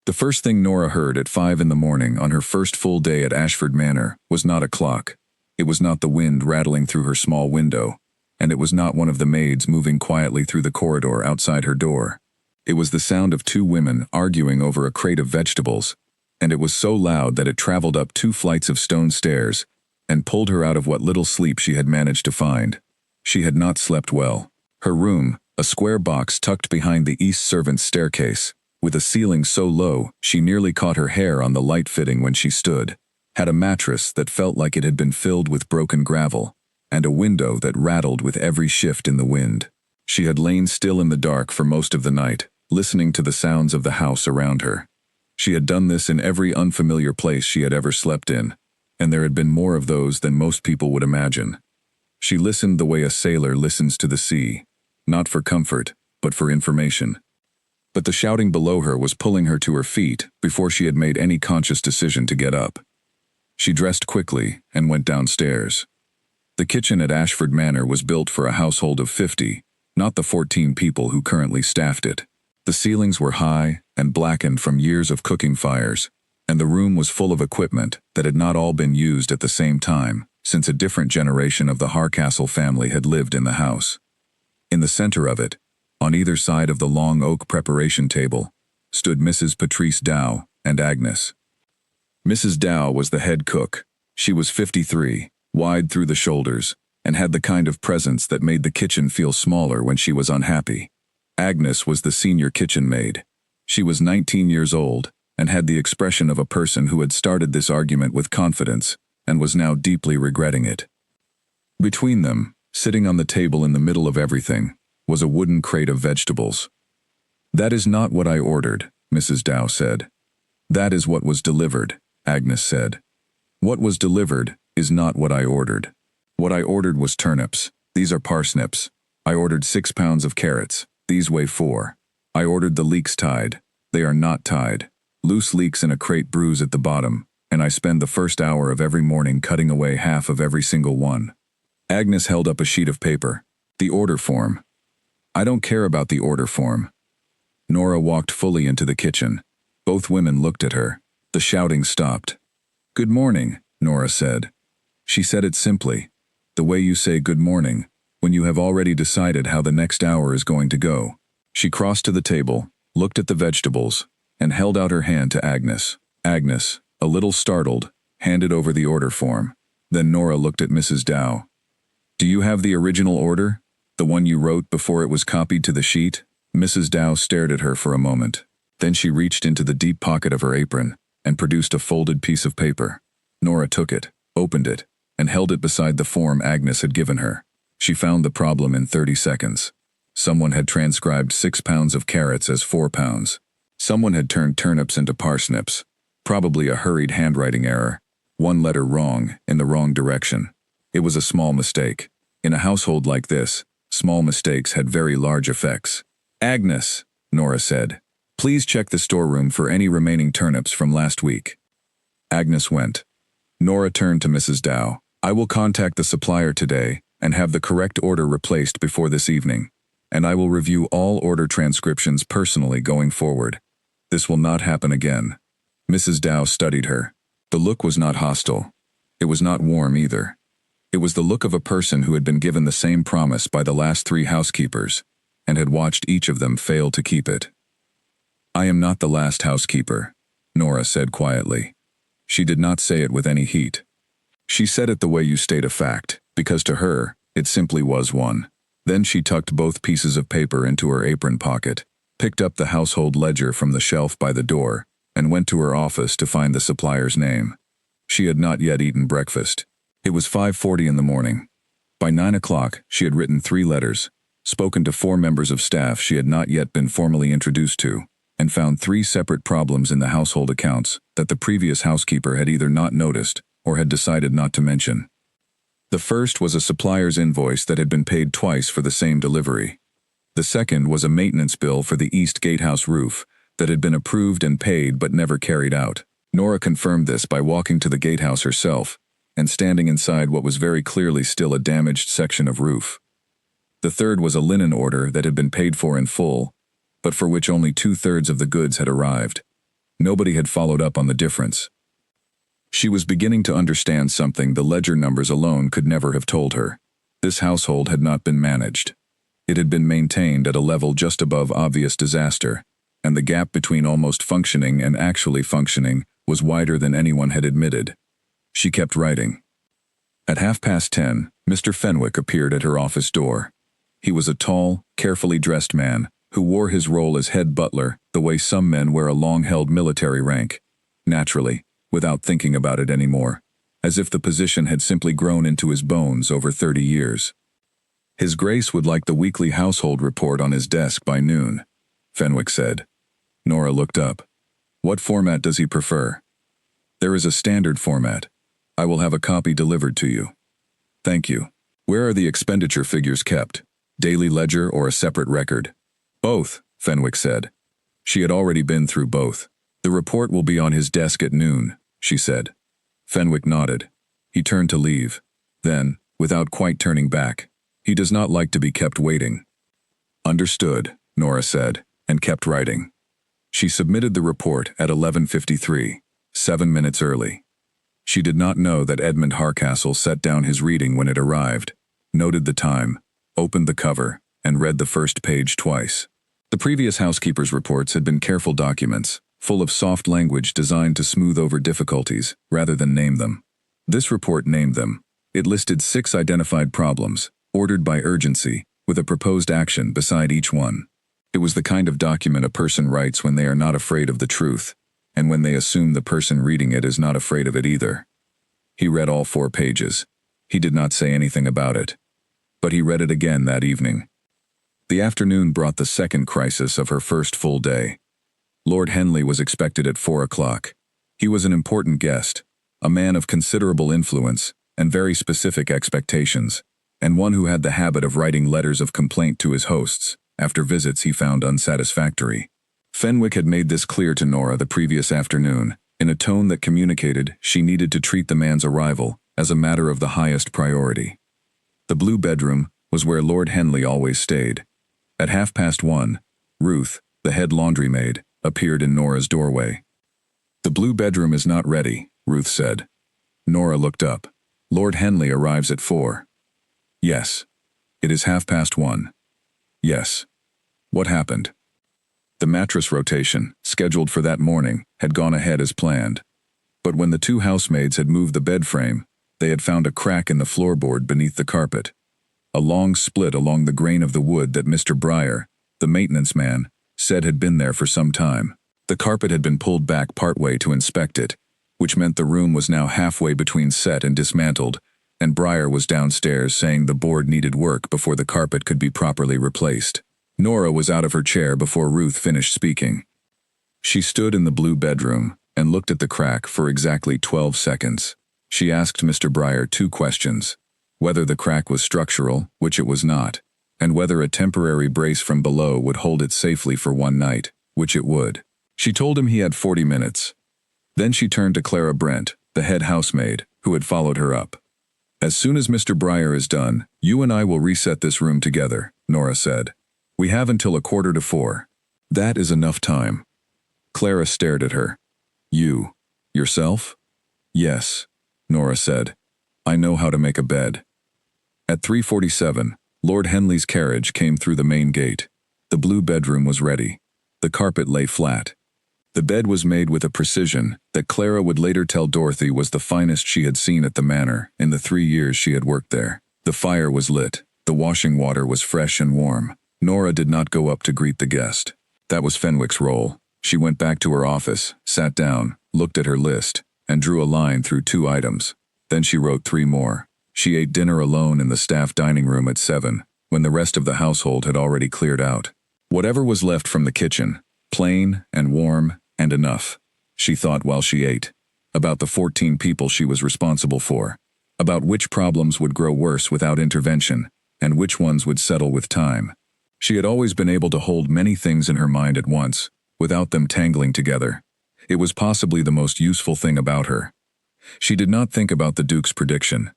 The first thing Nora heard at 5 in the morning on her first full day at Ashford Manor was not a clock. It was not the wind rattling through her small window, and it was not one of the maids moving quietly through the corridor outside her door. It was the sound of two women arguing over a crate of vegetables, and it was so loud that it traveled up 2 flights of stone stairs and pulled her out of what little sleep she had managed to find. She had not slept well. Her room, a square box tucked behind the east servants' staircase, with a ceiling so low she nearly caught her hair on the light fitting when she stood, had a mattress that felt like it had been filled with broken gravel, and a window that rattled with every shift in the wind. She had lain still in the dark for most of the night, listening to the sounds of the house around her. She had done this in every unfamiliar place she had ever slept in, and there had been more of those than most people would imagine. She listened the way a sailor listens to the sea, not for comfort, but for information. But the shouting below her was pulling her to her feet before she had made any conscious decision to get up. She dressed quickly and went downstairs. The kitchen at Ashford Manor was built for a household of 50, not the 14 people who currently staffed it. The ceilings were high and blackened from years of cooking fires, and the room was full of equipment that had not all been used at the same time, since a different generation of the Harcastle family had lived in the house. In the center of it, on either side of the long oak preparation table, stood Mrs. Patrice Dow and Agnes. Mrs. Dow was the head cook. She was 53, wide through the shoulders, and had the kind of presence that made the kitchen feel smaller when she was unhappy. Agnes was the senior kitchen maid. She was 19 years old and had the expression of a person who had started this argument with confidence and was now deeply regretting it. Between them, sitting on the table in the middle of everything, was a wooden crate of vegetables. "That is not what I ordered," Mrs. Dow said. "That is what was delivered," Agnes said. "What was delivered is not what I ordered. What I ordered was turnips. These are parsnips. I ordered 6 pounds of carrots. These weigh 4. I ordered the leeks tied. They are not tied. Loose leeks in a crate bruise at the bottom, and I spend the first hour of every morning cutting away half of every single one." Agnes held up a sheet of paper. "The order form." "I don't care about the order form." Nora walked fully into the kitchen. Both women looked at her. The shouting stopped. "Good morning," Nora said. She said it simply, the way you say good morning, when you have already decided how the next hour is going to go. She crossed to the table, looked at the vegetables, and held out her hand to Agnes. Agnes, a little startled, handed over the order form. Then Nora looked at Mrs. Dow. "Do you have the original order? The one you wrote before it was copied to the sheet?" Mrs. Dow stared at her for a moment. Then she reached into the deep pocket of her apron and produced a folded piece of paper. Nora took it, opened it, and held it beside the form Agnes had given her. She found the problem in 30 seconds. Someone had transcribed 6 pounds of carrots as 4 pounds. Someone had turned turnips into parsnips. Probably a hurried handwriting error. 1 letter wrong, in the wrong direction. It was a small mistake. In a household like this, small mistakes had very large effects. "Agnes," Nora said, "please check the storeroom for any remaining turnips from last week." Agnes went. Nora turned to Mrs. Dow. "I will contact the supplier today and have the correct order replaced before this evening, and I will review all order transcriptions personally going forward. This will not happen again." Mrs. Dow studied her. The look was not hostile. It was not warm either. It was the look of a person who had been given the same promise by the last 3 housekeepers, and had watched each of them fail to keep it. "I am not the last housekeeper," Nora said quietly. She did not say it with any heat. She said it the way you state a fact, because to her, it simply was one. Then she tucked both pieces of paper into her apron pocket, picked up the household ledger from the shelf by the door, and went to her office to find the supplier's name. She had not yet eaten breakfast. It was 5:40 in the morning. By 9 o'clock, she had written 3 letters, spoken to 4 members of staff she had not yet been formally introduced to, and found 3 separate problems in the household accounts that the previous housekeeper had either not noticed or had decided not to mention. The first was a supplier's invoice that had been paid twice for the same delivery. The second was a maintenance bill for the east gatehouse roof that had been approved and paid but never carried out. Nora confirmed this by walking to the gatehouse herself and standing inside what was very clearly still a damaged section of roof. The third was a linen order that had been paid for in full, but for which only 2/3 of the goods had arrived. Nobody had followed up on the difference. She was beginning to understand something the ledger numbers alone could never have told her. This household had not been managed. It had been maintained at a level just above obvious disaster, and the gap between almost functioning and actually functioning was wider than anyone had admitted. She kept writing. At 10:30, Mr. Fenwick appeared at her office door. He was a tall, carefully dressed man who wore his role as head butler the way some men wear a long-held military rank, naturally, without thinking about it anymore, as if the position had simply grown into his bones over 30 years. His Grace would like the weekly household report on his desk by noon, Fenwick said. Nora looked up. What format does he prefer? There is a standard format. I will have a copy delivered to you. Thank you. Where are the expenditure figures kept? Daily ledger or a separate record? Both, Fenwick said. She had already been through both. The report will be on his desk at noon, she said. Fenwick nodded. He turned to leave. Then, without quite turning back, he does not like to be kept waiting. Understood, Nora said, and kept writing. She submitted the report at 11:53, 7 minutes early. She did not know that Edmund Harcastle set down his reading when it arrived, noted the time, opened the cover, and read the first page twice. The previous housekeeper's reports had been careful documents, full of soft language designed to smooth over difficulties, rather than name them. This report named them. It listed 6 identified problems, ordered by urgency, with a proposed action beside each one. It was the kind of document a person writes when they are not afraid of the truth, and when they assume the person reading it is not afraid of it either. He read all 4 pages. He did not say anything about it. But he read it again that evening. The afternoon brought the second crisis of her first full day. Lord Henley was expected at 4 o'clock. He was an important guest, a man of considerable influence and very specific expectations, and one who had the habit of writing letters of complaint to his hosts after visits he found unsatisfactory. Fenwick had made this clear to Nora the previous afternoon, in a tone that communicated she needed to treat the man's arrival as a matter of the highest priority. The blue bedroom was where Lord Henley always stayed. At 1:30, Ruth, the head laundrymaid, appeared in Nora's doorway. The blue bedroom is not ready, Ruth said. Nora looked up. Lord Henley arrives at 4. Yes. It is 1:30. Yes. What happened? The mattress rotation, scheduled for that morning, had gone ahead as planned. But when the 2 housemaids had moved the bed frame, they had found a crack in the floorboard beneath the carpet. A long split along the grain of the wood that Mr. Breyer, the maintenance man, said had been there for some time. The carpet had been pulled back partway to inspect it, which meant the room was now halfway between set and dismantled, and Breyer was downstairs saying the board needed work before the carpet could be properly replaced. Nora was out of her chair before Ruth finished speaking. She stood in the blue bedroom and looked at the crack for exactly 12 seconds. She asked Mr. Breyer 2 questions: whether the crack was structural, which it was not, and whether a temporary brace from below would hold it safely for 1 night, which it would. She told him he had 40 minutes. Then she turned to Clara Brent, the head housemaid, who had followed her up. As soon as Mr. Breyer is done, you and I will reset this room together, Nora said. We have until 3:45. That is enough time. Clara stared at her. You, yourself? Yes, Nora said. I know how to make a bed. At 3:47, Lord Henley's carriage came through the main gate. The blue bedroom was ready. The carpet lay flat. The bed was made with a precision that Clara would later tell Dorothy was the finest she had seen at the manor in the 3 years she had worked there. The fire was lit. The washing water was fresh and warm. Nora did not go up to greet the guest. That was Fenwick's role. She went back to her office, sat down, looked at her list, and drew a line through 2 items. Then she wrote 3 more. She ate dinner alone in the staff dining room at 7, when the rest of the household had already cleared out. Whatever was left from the kitchen, plain and warm and enough, she thought while she ate, about the 14 people she was responsible for, about which problems would grow worse without intervention, and which ones would settle with time. She had always been able to hold many things in her mind at once, without them tangling together. It was possibly the most useful thing about her. She did not think about the Duke's prediction.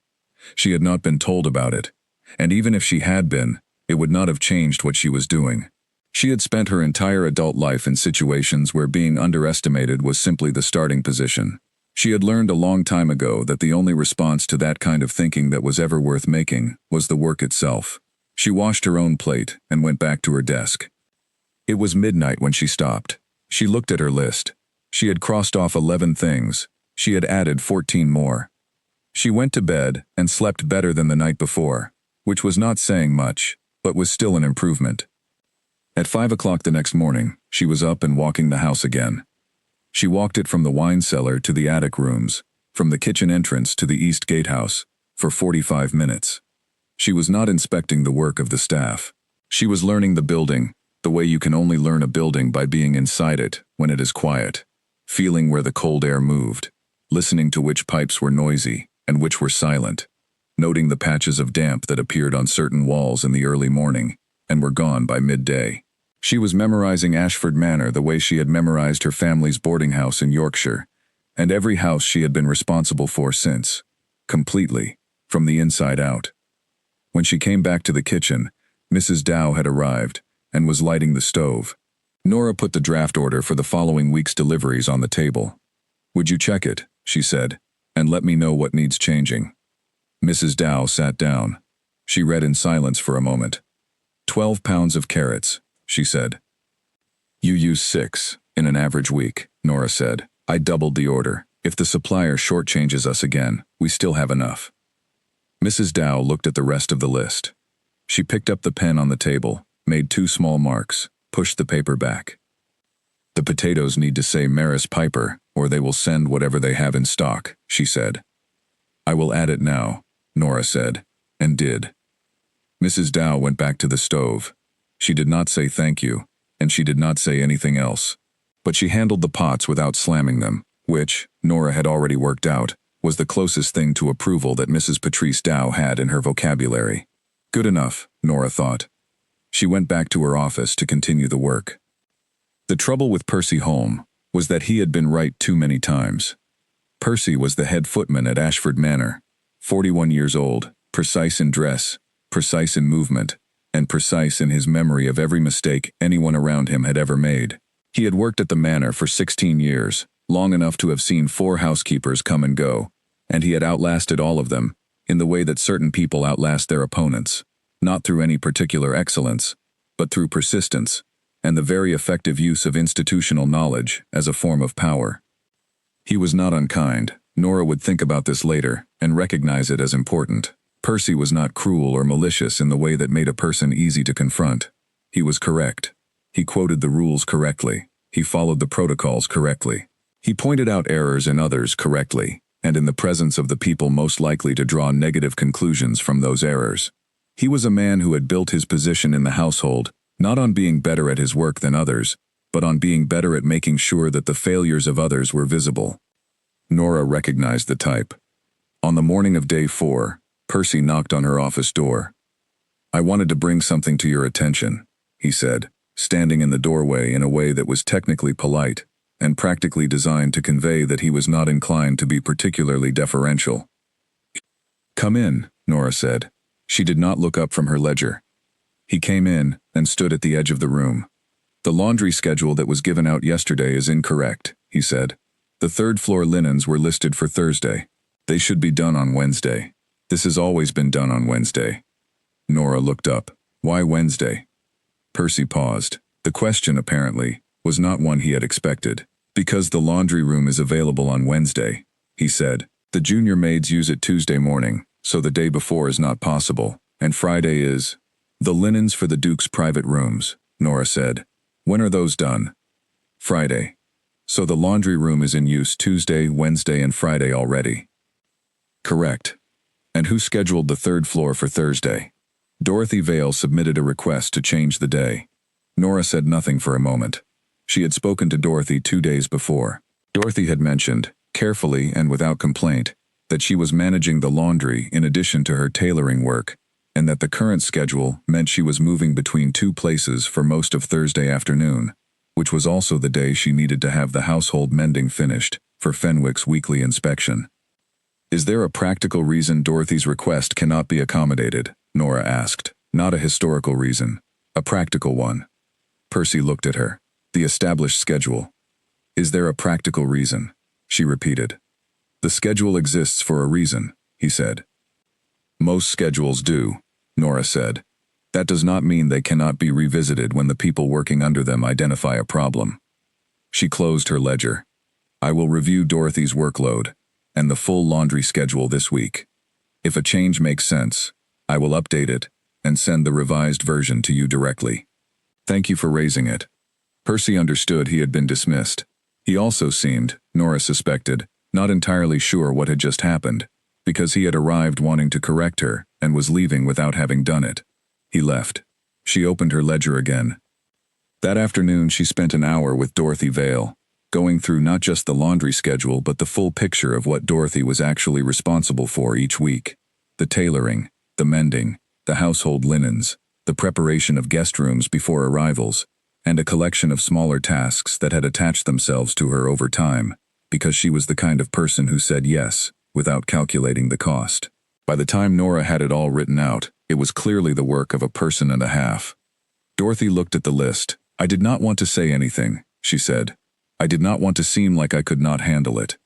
She had not been told about it, and even if she had been, it would not have changed what she was doing. She had spent her entire adult life in situations where being underestimated was simply the starting position. She had learned a long time ago that the only response to that kind of thinking that was ever worth making was the work itself. She washed her own plate and went back to her desk. It was midnight when she stopped. She looked at her list. She had crossed off 11 things. She had added 14 more. She went to bed and slept better than the night before, which was not saying much, but was still an improvement. At 5 o'clock the next morning, she was up and walking the house again. She walked it from the wine cellar to the attic rooms, from the kitchen entrance to the east gatehouse, for 45 minutes. She was not inspecting the work of the staff. She was learning the building, the way you can only learn a building by being inside it when it is quiet, feeling where the cold air moved, listening to which pipes were noisy and which were silent, noting the patches of damp that appeared on certain walls in the early morning and were gone by midday. She was memorizing Ashford Manor the way she had memorized her family's boarding house in Yorkshire, and every house she had been responsible for since, completely, from the inside out. When she came back to the kitchen, Mrs. Dow had arrived and was lighting the stove. Nora put the draft order for the following week's deliveries on the table. "Would you check it," she said, "and let me know what needs changing?" Mrs. Dow sat down. She read in silence for a moment. 12 pounds of carrots, she said. "You use 6 in an average week," Nora said. "I doubled the order. If the supplier shortchanges us again, we still have enough." Mrs. Dow looked at the rest of the list. She picked up the pen on the table, made 2 small marks, pushed the paper back. "The potatoes need to say Maris Piper, or they will send whatever they have in stock," she said. "I will add it now," Nora said, and did. Mrs. Dow went back to the stove. She did not say thank you, and she did not say anything else. But she handled the pots without slamming them, which, Nora had already worked out, was the closest thing to approval that Mrs. Patrice Dow had in her vocabulary. Good enough, Nora thought. She went back to her office to continue the work. The trouble with Percy Holme was that he had been right too many times. Percy was the head footman at Ashford Manor, 41 years old, precise in dress, precise in movement, and precise in his memory of every mistake anyone around him had ever made. He had worked at the manor for 16 years, long enough to have seen 4 housekeepers come and go, and he had outlasted all of them, in the way that certain people outlast their opponents, not through any particular excellence, but through persistence, and the very effective use of institutional knowledge as a form of power. He was not unkind. Nora would think about this later and recognize it as important. Percy was not cruel or malicious in the way that made a person easy to confront. He was correct. He quoted the rules correctly. He followed the protocols correctly. He pointed out errors in others correctly, and in the presence of the people most likely to draw negative conclusions from those errors. He was a man who had built his position in the household, not on being better at his work than others, but on being better at making sure that the failures of others were visible. Nora recognized the type. On the morning of day 4, Percy knocked on her office door. "I wanted to bring something to your attention," he said, standing in the doorway in a way that was technically polite and practically designed to convey that he was not inclined to be particularly deferential. "Come in," Nora said. She did not look up from her ledger. He came in and stood at the edge of the room. "The laundry schedule that was given out yesterday is incorrect," he said. "The 3rd floor linens were listed for Thursday. They should be done on Wednesday. This has always been done on Wednesday." Nora looked up. "Why Wednesday?" Percy paused. The question, apparently, was not one he had expected. "Because the laundry room is available on Wednesday," he said. "The junior maids use it Tuesday morning, so the day before is not possible, and Friday is—" "The linens for the Duke's private rooms," Nora said. "When are those done?" "Friday. So the laundry room is in use Tuesday, Wednesday, and Friday already." "Correct. And who scheduled the 3rd floor for Thursday?" Dorothy Vale submitted a request to change the day. Nora said nothing for a moment. She had spoken to Dorothy 2 days before. Dorothy had mentioned, carefully and without complaint, that she was managing the laundry in addition to her tailoring work, and that the current schedule meant she was moving between 2 places for most of Thursday afternoon, which was also the day she needed to have the household mending finished for Fenwick's weekly inspection. "Is there a practical reason Dorothy's request cannot be accommodated?" Nora asked. "Not a historical reason. A practical one." Percy looked at her. The established schedule. Is there a practical reason? She repeated. The schedule exists for a reason, he said. Most schedules do, Nora said. That does not mean they cannot be revisited when the people working under them identify a problem. She closed her ledger. I will review Dorothy's workload and the full laundry schedule this week. If a change makes sense, I will update it and send the revised version to you directly. Thank you for raising it. Percy understood he had been dismissed. He also seemed, Nora suspected, not entirely sure what had just happened, because he had arrived wanting to correct her and was leaving without having done it. He left. She opened her ledger again. That afternoon she spent an hour with Dorothy Vale, going through not just the laundry schedule but the full picture of what Dorothy was actually responsible for each week. The tailoring, the mending, the household linens, the preparation of guest rooms before arrivals, and a collection of smaller tasks that had attached themselves to her over time, because she was the kind of person who said yes, without calculating the cost. By the time Nora had it all written out, it was clearly the work of a person and a half. Dorothy looked at the list. I did not want to say anything, she said. I did not want to seem like I could not handle it.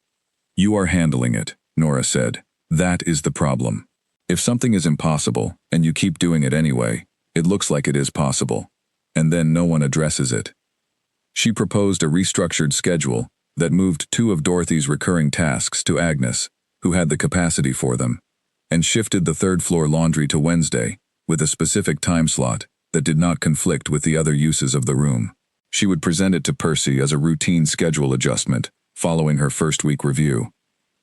You are handling it, Nora said. That is the problem. If something is impossible, and you keep doing it anyway, it looks like it is possible. And then no one addresses it. She proposed a restructured schedule that moved 2 of Dorothy's recurring tasks to Agnes, who had the capacity for them, and shifted the third-floor laundry to Wednesday, with a specific time slot that did not conflict with the other uses of the room. She would present it to Percy as a routine schedule adjustment, following her first-week review.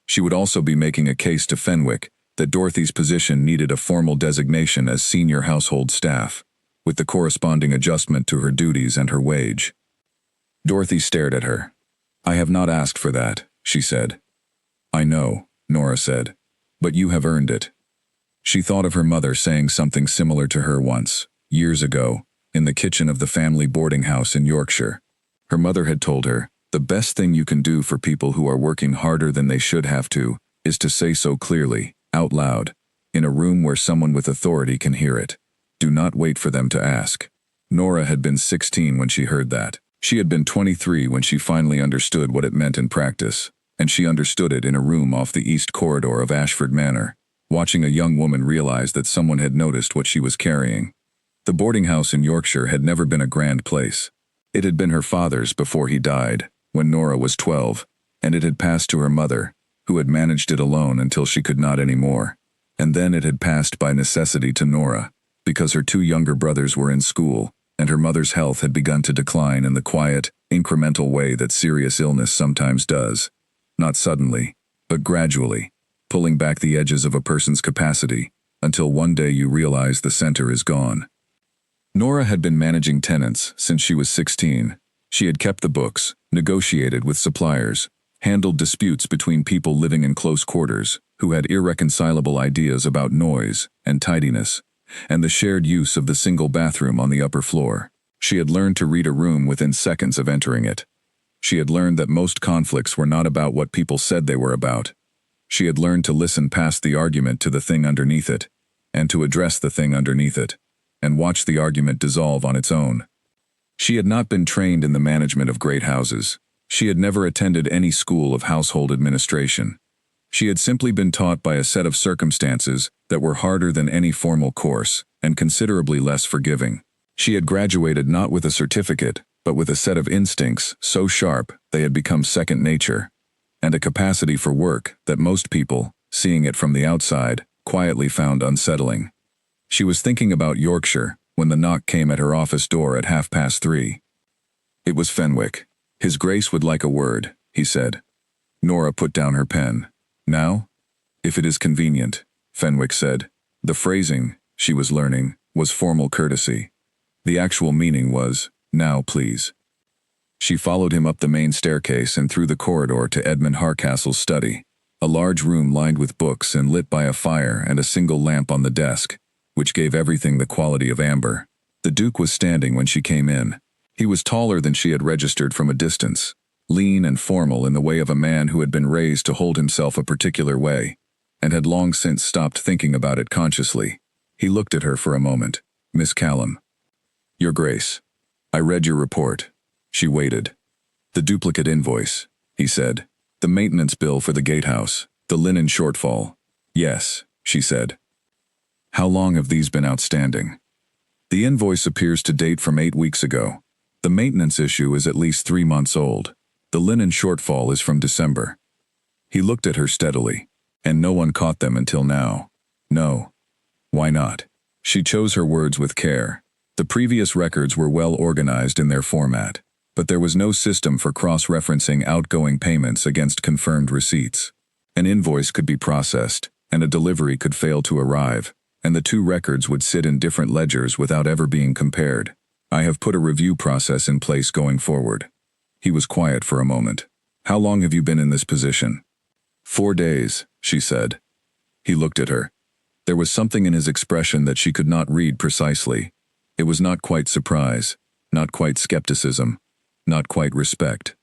She would also be making a case to Fenwick that Dorothy's position needed a formal designation as senior household staff, with the corresponding adjustment to her duties and her wage. Dorothy stared at her. I have not asked for that, she said. I know, Nora said, but you have earned it. She thought of her mother saying something similar to her once, years ago, in the kitchen of the family boarding house in Yorkshire. Her mother had told her, the best thing you can do for people who are working harder than they should have to, is to say so clearly, out loud, in a room where someone with authority can hear it. Do not wait for them to ask. Nora had been 16 when she heard that. She had been 23 when she finally understood what it meant in practice, and she understood it in a room off the east corridor of Ashford Manor, watching a young woman realize that someone had noticed what she was carrying. The boarding house in Yorkshire had never been a grand place. It had been her father's before he died, when Nora was 12, and it had passed to her mother, who had managed it alone until she could not anymore. And then it had passed by necessity to Nora, because her 2 younger brothers were in school, and her mother's health had begun to decline in the quiet, incremental way that serious illness sometimes does. Not suddenly, but gradually, pulling back the edges of a person's capacity, until one day you realize the center is gone. Nora had been managing tenants since she was 16. She had kept the books, negotiated with suppliers, handled disputes between people living in close quarters who had irreconcilable ideas about noise and tidiness, and the shared use of the single bathroom on the upper floor. She had learned to read a room within seconds of entering it. She had learned that most conflicts were not about what people said they were about. She had learned to listen past the argument to the thing underneath it, and to address the thing underneath it, and watch the argument dissolve on its own. She had not been trained in the management of great houses. She had never attended any school of household administration. She had simply been taught by a set of circumstances that were harder than any formal course, and considerably less forgiving. She had graduated not with a certificate, but with a set of instincts so sharp they had become second nature, and a capacity for work that most people, seeing it from the outside, quietly found unsettling. She was thinking about Yorkshire when the knock came at her office door at 3:30. It was Fenwick. His Grace would like a word, he said. Nora put down her pen. Now? If it is convenient, Fenwick said. The phrasing, she was learning, was formal courtesy. The actual meaning was, now please. She followed him up the main staircase and through the corridor to Edmund Harcastle's study, a large room lined with books and lit by a fire and a single lamp on the desk, which gave everything the quality of amber. The Duke was standing when she came in. He was taller than she had registered from a distance, lean and formal in the way of a man who had been raised to hold himself a particular way, and had long since stopped thinking about it consciously. He looked at her for a moment. Miss Callum. Your Grace. I read your report. She waited. The duplicate invoice, he said. The maintenance bill for the gatehouse. The linen shortfall. Yes, she said. How long have these been outstanding? The invoice appears to date from 8 weeks ago. The maintenance issue is at least 3 months old. The linen shortfall is from December. He looked at her steadily. And no one caught them until now. No. Why not? She chose her words with care. The previous records were well organized in their format, but there was no system for cross-referencing outgoing payments against confirmed receipts. An invoice could be processed, and a delivery could fail to arrive, and the two records would sit in different ledgers without ever being compared. I have put a review process in place going forward. He was quiet for a moment. How long have you been in this position? 4 days, she said. He looked at her. There was something in his expression that she could not read precisely. It was not quite surprise, not quite skepticism, not quite respect,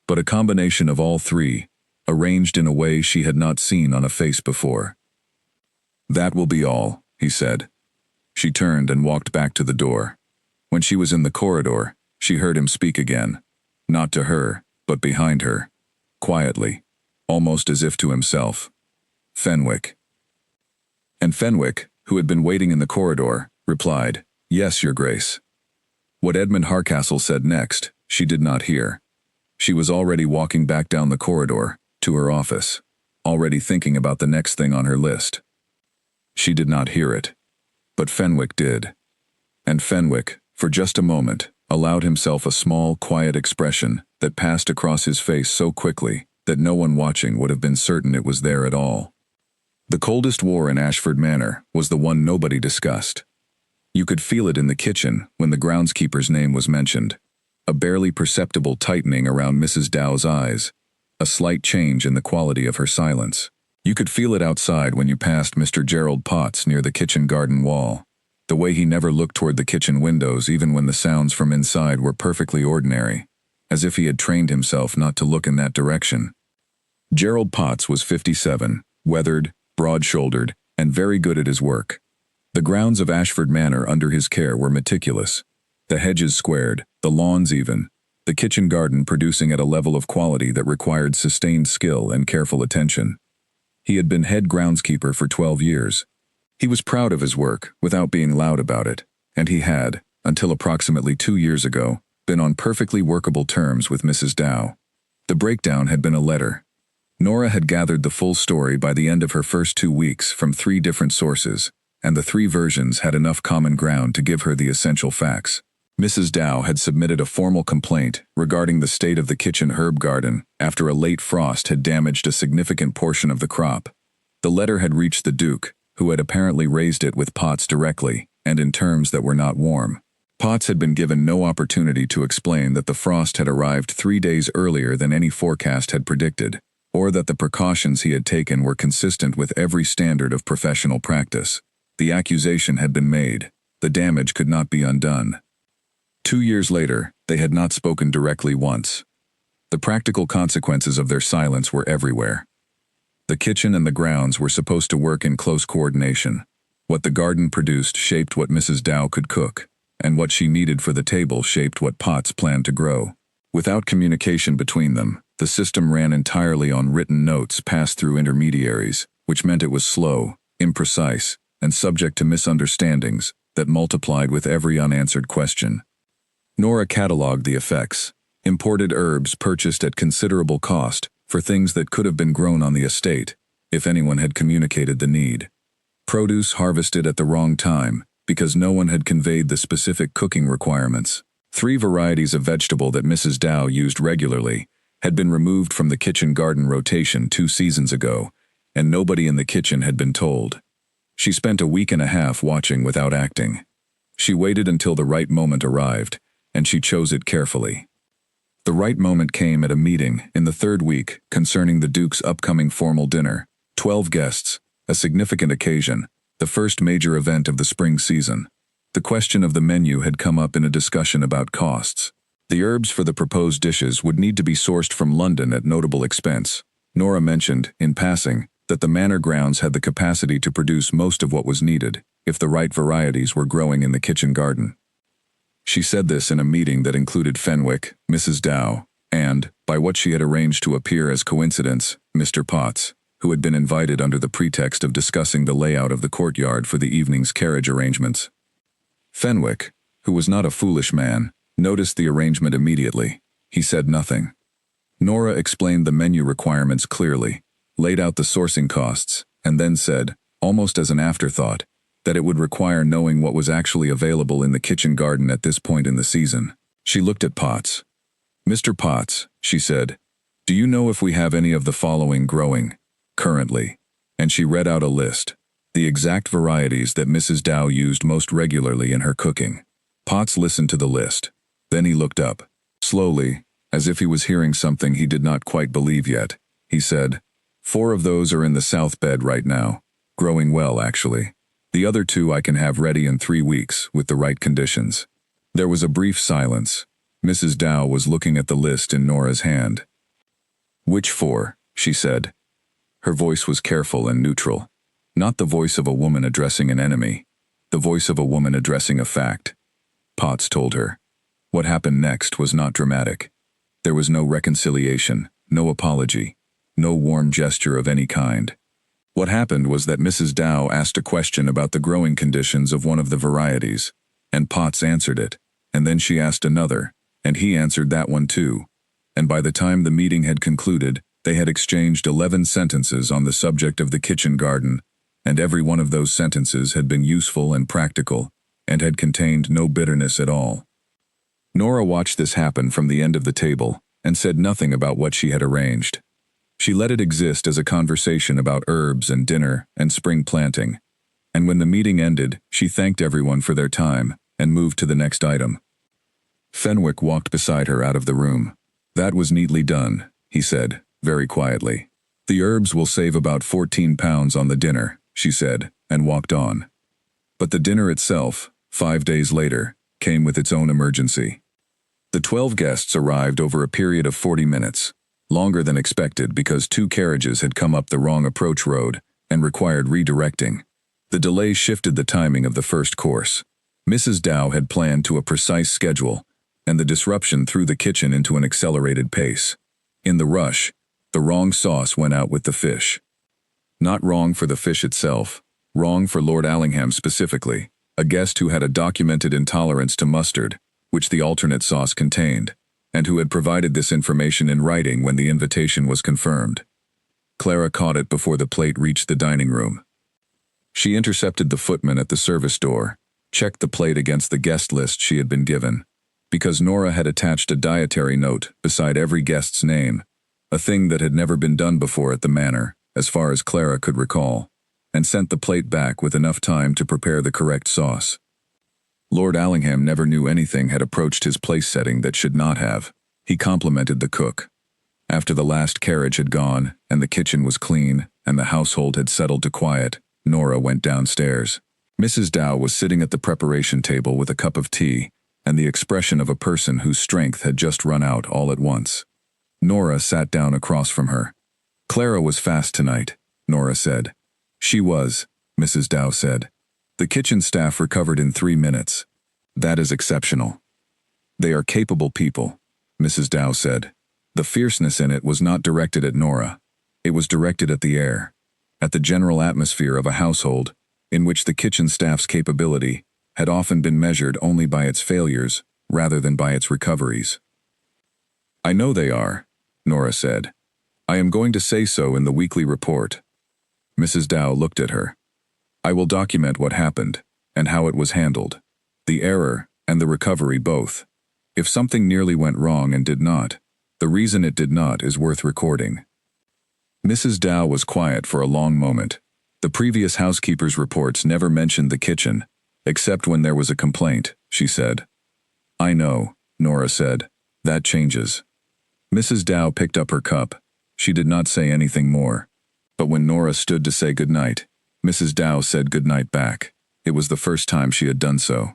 but a combination of all three, arranged in a way she had not seen on a face before. That will be all, he said. She turned and walked back to the door. When she was in the corridor, she heard him speak again, not to her, but behind her, quietly, almost as if to himself. Fenwick. And Fenwick, who had been waiting in the corridor, replied, Yes, Your Grace. What Edmund Hardcastle said next, she did not hear. She was already walking back down the corridor, to her office, already thinking about the next thing on her list. She did not hear it. But Fenwick did. And Fenwick, for just a moment, allowed himself a small, quiet expression that passed across his face so quickly that no one watching would have been certain it was there at all. The coldest war in Ashford Manor was the one nobody discussed. You could feel it in the kitchen when the groundskeeper's name was mentioned. A barely perceptible tightening around Mrs. Dow's eyes, a slight change in the quality of her silence. You could feel it outside when you passed Mr. Gerald Potts near the kitchen garden wall. The way he never looked toward the kitchen windows even when the sounds from inside were perfectly ordinary, as if he had trained himself not to look in that direction. Gerald Potts was 57, weathered, broad-shouldered, and very good at his work. The grounds of Ashford Manor under his care were meticulous. The hedges squared, the lawns even, the kitchen garden producing at a level of quality that required sustained skill and careful attention. He had been head groundskeeper for 12 years. He was proud of his work without being loud about it, and he had, until approximately 2 years ago, been on perfectly workable terms with Mrs. Dow. The breakdown had been a letter. Nora had gathered the full story by the end of her first 2 weeks from 3 different sources, and the 3 versions had enough common ground to give her the essential facts. Mrs. Dow had submitted a formal complaint regarding the state of the kitchen herb garden after a late frost had damaged a significant portion of the crop. The letter had reached the Duke, who had apparently raised it with Potts directly, and in terms that were not warm. Potts had been given no opportunity to explain that the frost had arrived 3 days earlier than any forecast had predicted, or that the precautions he had taken were consistent with every standard of professional practice. The accusation had been made. The damage could not be undone. 2 years later, they had not spoken directly once. The practical consequences of their silence were everywhere. The kitchen and the grounds were supposed to work in close coordination. What the garden produced shaped what Mrs. Dow could cook, and what she needed for the table shaped what Potts planned to grow. Without communication between them, the system ran entirely on written notes passed through intermediaries, which meant it was slow, imprecise, and subject to misunderstandings that multiplied with every unanswered question. Nora catalogued the effects. Imported herbs purchased at considerable cost for things that could have been grown on the estate, if anyone had communicated the need. Produce harvested at the wrong time, because no one had conveyed the specific cooking requirements. 3 varieties of vegetable that Mrs. Dow used regularly had been removed from the kitchen garden rotation 2 seasons ago, and nobody in the kitchen had been told. She spent a week and a half watching without acting. She waited until the right moment arrived, and she chose it carefully. The right moment came at a meeting in the 3rd week concerning the Duke's upcoming formal dinner. 12 guests, a significant occasion, the first major event of the spring season. The question of the menu had come up in a discussion about costs. The herbs for the proposed dishes would need to be sourced from London at notable expense. Nora mentioned, in passing, that the manor grounds had the capacity to produce most of what was needed, if the right varieties were growing in the kitchen garden. She said this in a meeting that included Fenwick, Mrs. Dow, and, by what she had arranged to appear as coincidence, Mr. Potts, who had been invited under the pretext of discussing the layout of the courtyard for the evening's carriage arrangements. Fenwick, who was not a foolish man, noticed the arrangement immediately. He said nothing. Nora explained the menu requirements clearly, laid out the sourcing costs, and then said, almost as an afterthought, that it would require knowing what was actually available in the kitchen garden at this point in the season. She looked at Potts. "Mr. Potts," she said, "do you know if we have any of the following growing, currently?" And she read out a list, the exact varieties that Mrs. Dow used most regularly in her cooking. Potts listened to the list. Then he looked up. Slowly, as if he was hearing something he did not quite believe yet, he said, "4 of those are in the south bed right now, growing well, actually. The other 2 I can have ready in 3 weeks, with the right conditions." There was a brief silence. Mrs. Dow was looking at the list in Nora's hand. "Which 4?" she said. Her voice was careful and neutral. Not the voice of a woman addressing an enemy. The voice of a woman addressing a fact. Potts told her. What happened next was not dramatic. There was no reconciliation, no apology, no warm gesture of any kind. What happened was that Mrs. Dow asked a question about the growing conditions of one of the varieties, and Potts answered it, and then she asked another, and he answered that one too, and by the time the meeting had concluded, they had exchanged 11 sentences on the subject of the kitchen garden, and every one of those sentences had been useful and practical, and had contained no bitterness at all. Nora watched this happen from the end of the table, and said nothing about what she had arranged. She let it exist as a conversation about herbs and dinner and spring planting, and when the meeting ended, she thanked everyone for their time, and moved to the next item. Fenwick walked beside her out of the room. "That was neatly done," he said, very quietly. "The herbs will save about 14 pounds on the dinner," she said, and walked on. But the dinner itself, 5 days later, came with its own emergency. The 12 guests arrived over a period of 40 minutes, longer than expected because 2 carriages had come up the wrong approach road and required redirecting. The delay shifted the timing of the first course. Mrs. Dow had planned to a precise schedule, and the disruption threw the kitchen into an accelerated pace. In the rush, the wrong sauce went out with the fish. Not wrong for the fish itself, wrong for Lord Allingham specifically, a guest who had a documented intolerance to mustard, which the alternate sauce contained, and who had provided this information in writing when the invitation was confirmed. Clara caught it before the plate reached the dining room. She intercepted the footman at the service door, checked the plate against the guest list she had been given, because Nora had attached a dietary note beside every guest's name, a thing that had never been done before at the manor, as far as Clara could recall, and sent the plate back with enough time to prepare the correct sauce. Lord Allingham never knew anything had approached his place setting that should not have. He complimented the cook. After the last carriage had gone, and the kitchen was clean, and the household had settled to quiet, Nora went downstairs. Mrs. Dow was sitting at the preparation table with a cup of tea, and the expression of a person whose strength had just run out all at once. Nora sat down across from her. "Clara was fast tonight," Nora said. "She was," Mrs. Dow said. "The kitchen staff recovered in 3 minutes. That is exceptional. They are capable people," Mrs. Dow said. The fierceness in it was not directed at Nora. It was directed at the air, at the general atmosphere of a household, in which the kitchen staff's capability had often been measured only by its failures rather than by its recoveries. "I know they are," Nora said. "I am going to say so in the weekly report." Mrs. Dow looked at her. "I will document what happened, and how it was handled. The error and the recovery both. If something nearly went wrong and did not, the reason it did not is worth recording." Mrs. Dow was quiet for a long moment. The previous housekeeper's reports never mentioned the kitchen, except when there was a complaint, she said. "I know," Nora said. "That changes." Mrs. Dow picked up her cup. She did not say anything more. But when Nora stood to say goodnight, Mrs. Dow said goodnight back. It was the first time she had done so.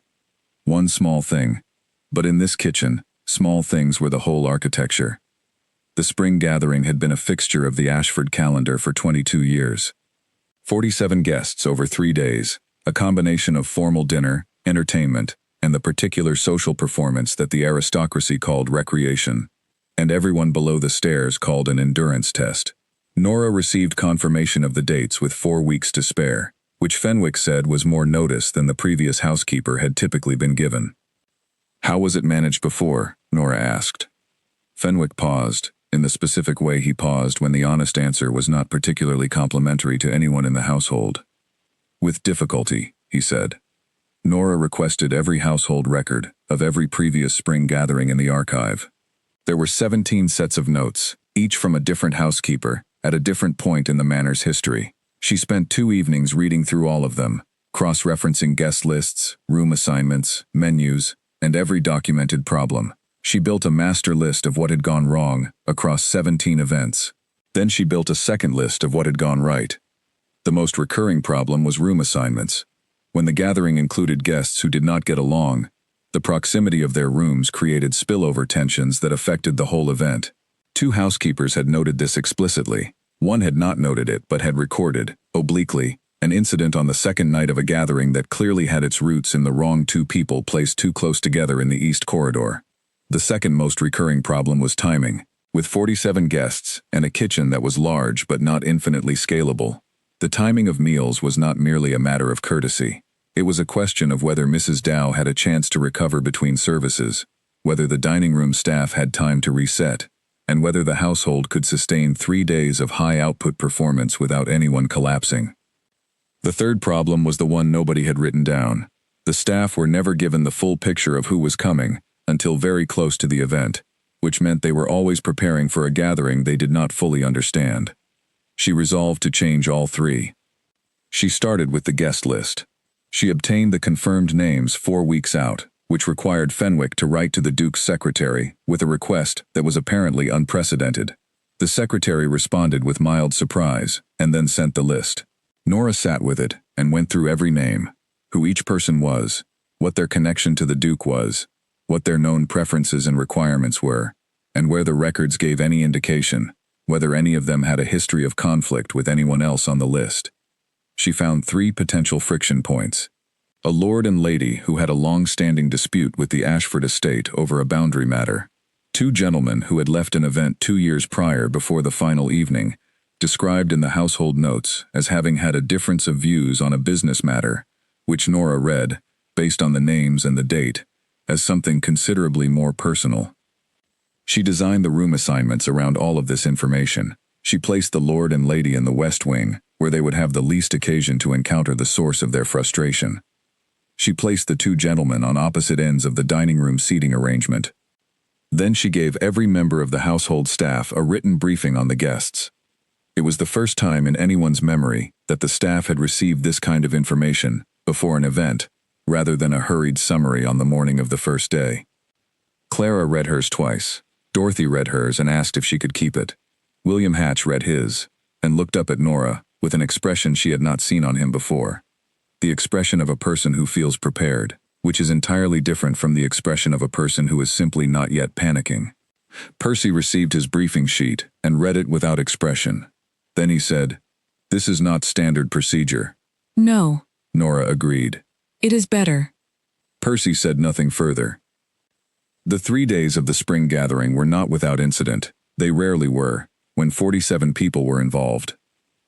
One small thing. But in this kitchen, small things were the whole architecture. The spring gathering had been a fixture of the Ashford calendar for 22 years. 47 guests over 3 days, a combination of formal dinner, entertainment, and the particular social performance that the aristocracy called recreation, and everyone below the stairs called an endurance test. Nora received confirmation of the dates with 4 weeks to spare, which Fenwick said was more notice than the previous housekeeper had typically been given. "How was it managed before?" Nora asked. Fenwick paused, in the specific way he paused when the honest answer was not particularly complimentary to anyone in the household. "With difficulty," he said. Nora requested every household record of every previous spring gathering in the archive. There were 17 sets of notes, each from a different housekeeper, at a different point in the manor's history. She spent 2 evenings reading through all of them, cross-referencing guest lists, room assignments, menus, and every documented problem. She built a master list of what had gone wrong across 17 events. Then she built a second list of what had gone right. The most recurring problem was room assignments. When the gathering included guests who did not get along, the proximity of their rooms created spillover tensions that affected the whole event. 2 housekeepers had noted this explicitly. One had not noted it but had recorded, obliquely, an incident on the second night of a gathering that clearly had its roots in the wrong 2 people placed too close together in the east corridor. The second most recurring problem was timing, with 47 guests and a kitchen that was large but not infinitely scalable. The timing of meals was not merely a matter of courtesy. It was a question of whether Mrs. Dow had a chance to recover between services, whether the dining room staff had time to reset, and whether the household could sustain 3 days of high-output performance without anyone collapsing. The third problem was the one nobody had written down. The staff were never given the full picture of who was coming until very close to the event, which meant they were always preparing for a gathering they did not fully understand. She resolved to change all 3. She started with the guest list. She obtained the confirmed names 4 weeks out, which required Fenwick to write to the Duke's secretary with a request that was apparently unprecedented. The secretary responded with mild surprise and then sent the list. Nora sat with it and went through every name, who each person was, what their connection to the Duke was, what their known preferences and requirements were, and where the records gave any indication, whether any of them had a history of conflict with anyone else on the list. She found 3 potential friction points. A lord and lady who had a long-standing dispute with the Ashford estate over a boundary matter. 2 gentlemen who had left an event 2 years prior before the final evening, described in the household notes as having had a difference of views on a business matter, which Nora read, based on the names and the date, as something considerably more personal. She designed the room assignments around all of this information. She placed the lord and lady in the west wing, where they would have the least occasion to encounter the source of their frustration. She placed the 2 gentlemen on opposite ends of the dining room seating arrangement. Then she gave every member of the household staff a written briefing on the guests. It was the first time in anyone's memory that the staff had received this kind of information before an event, rather than a hurried summary on the morning of the first day. Clara read hers twice. Dorothy read hers and asked if she could keep it. William Hatch read his, and looked up at Nora with an expression she had not seen on him before. The expression of a person who feels prepared, which is entirely different from the expression of a person who is simply not yet panicking. Percy received his briefing sheet and read it without expression. Then he said, "This is not standard procedure." "No," Nora agreed. "it is better." Percy said nothing further. The 3 days of the spring gathering were not without incident. They rarely were, when 47 people were involved.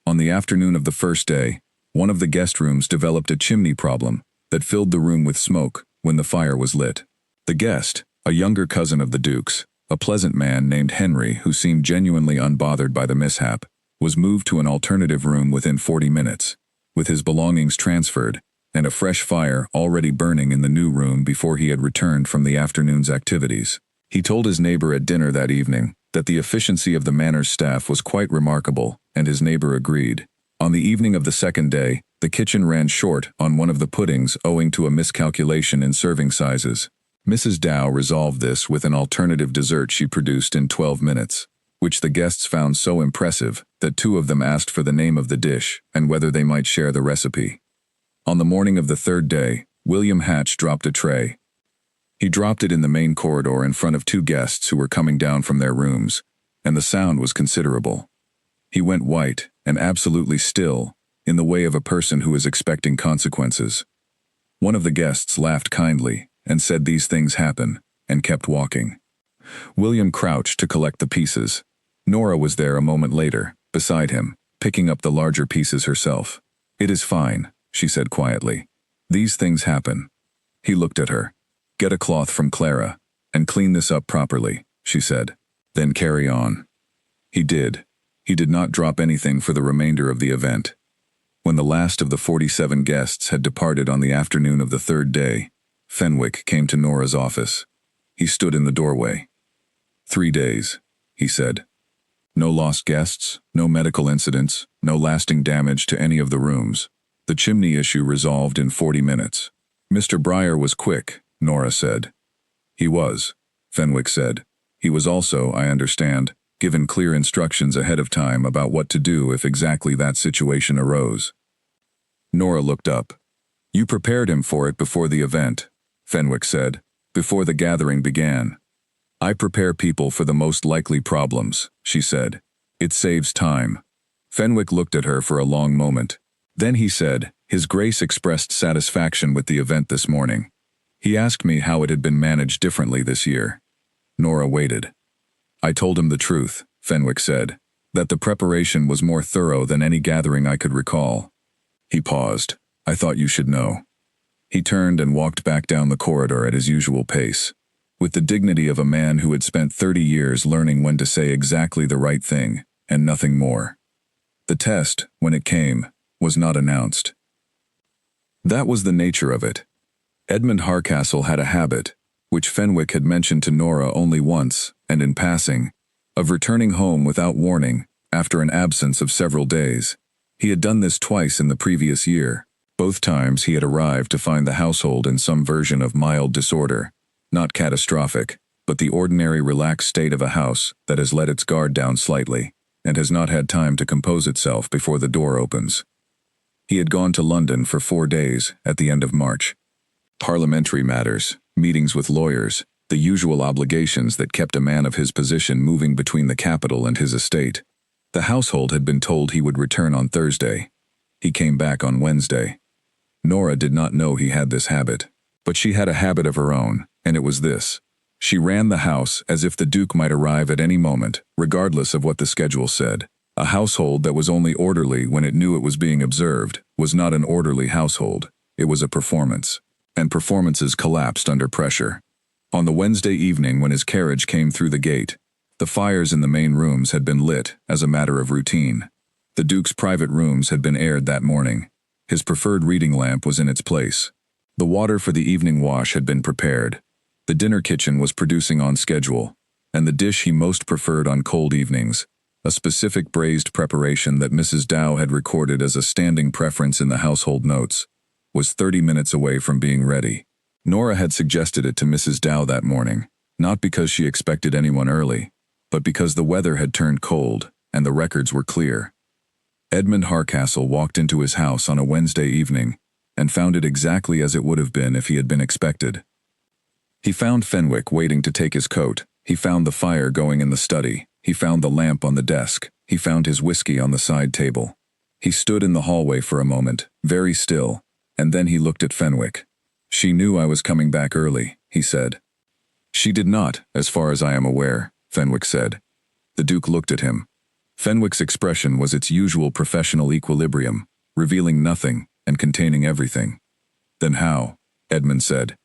On the afternoon of the first day, one of the guest rooms developed a chimney problem that filled the room with smoke when the fire was lit. The guest, a younger cousin of the Duke's, a pleasant man named Henry who seemed genuinely unbothered by the mishap, was moved to an alternative room within 40 minutes, with his belongings transferred, and a fresh fire already burning in the new room before he had returned from the afternoon's activities. He told his neighbor at dinner that evening that the efficiency of the manor's staff was quite remarkable, and his neighbor agreed. On the evening of the second day, the kitchen ran short on one of the puddings owing to a miscalculation in serving sizes. Mrs. Dow resolved this with an alternative dessert she produced in 12 minutes, which the guests found so impressive that 2 of them asked for the name of the dish and whether they might share the recipe. On the morning of the third day, William Hatch dropped a tray. He dropped it in the main corridor in front of 2 guests who were coming down from their rooms, and the sound was considerable. He went white and absolutely still, in the way of a person who is expecting consequences. One of the guests laughed kindly and said these things happen, and kept walking. William crouched to collect the pieces. Nora was there a moment later, beside him, picking up the larger pieces herself. "It is fine," she said quietly. "These things happen." He looked at her. "Get a cloth from Clara, and clean this up properly," she said. "Then carry on." He did. He did not drop anything for the remainder of the event. When the last of the 47 guests had departed on the afternoon of the third day, Fenwick came to Nora's office. He stood in the doorway. 3 days, he said. No lost guests, no medical incidents, no lasting damage to any of the rooms. The chimney issue resolved in 40 minutes. Mr. Breyer was quick, Nora said. He was, Fenwick said. He was also, I understand, given clear instructions ahead of time about what to do if exactly that situation arose. Nora looked up. You prepared him for it before the event, Fenwick said, before the gathering began. I prepare people for the most likely problems, she said. It saves time. Fenwick looked at her for a long moment. Then he said, His Grace expressed satisfaction with the event this morning. He asked me how it had been managed differently this year. Nora waited. I told him the truth, Fenwick said, that the preparation was more thorough than any gathering I could recall. He paused. I thought you should know. He turned and walked back down the corridor at his usual pace, with the dignity of a man who had spent 30 years learning when to say exactly the right thing, and nothing more. The test, when it came, was not announced. That was the nature of it. Edmund Hardcastle had a habit, which Fenwick had mentioned to Nora only once, and in passing, of returning home without warning, after an absence of several days. He had done this twice in the previous year. Both times he had arrived to find the household in some version of mild disorder, not catastrophic, but the ordinary relaxed state of a house that has let its guard down slightly, and has not had time to compose itself before the door opens. He had gone to London for 4 days at the end of March. Parliamentary matters, meetings with lawyers, the usual obligations that kept a man of his position moving between the capital and his estate. The household had been told he would return on Thursday. He came back on Wednesday. Nora did not know he had this habit, but she had a habit of her own, and it was this. She ran the house as if the Duke might arrive at any moment, regardless of what the schedule said. A household that was only orderly when it knew it was being observed was not an orderly household. It was a performance, and performances collapsed under pressure. On the Wednesday evening when his carriage came through the gate, the fires in the main rooms had been lit as a matter of routine. The Duke's private rooms had been aired that morning. His preferred reading lamp was in its place. The water for the evening wash had been prepared. The dinner kitchen was producing on schedule, and the dish he most preferred on cold evenings, a specific braised preparation that Mrs. Dow had recorded as a standing preference in the household notes, was 30 minutes away from being ready. Nora had suggested it to Mrs. Dow that morning, not because she expected anyone early, but because the weather had turned cold and the records were clear. Edmund Hardcastle walked into his house on a Wednesday evening and found it exactly as it would have been if he had been expected. He found Fenwick waiting to take his coat. He found the fire going in the study. He found the lamp on the desk. He found his whiskey on the side table. He stood in the hallway for a moment, very still, and then he looked at Fenwick. She knew I was coming back early, he said. She did not, as far as I am aware, Fenwick said. The Duke looked at him. Fenwick's expression was its usual professional equilibrium, revealing nothing and containing everything. Then how? Edmund said.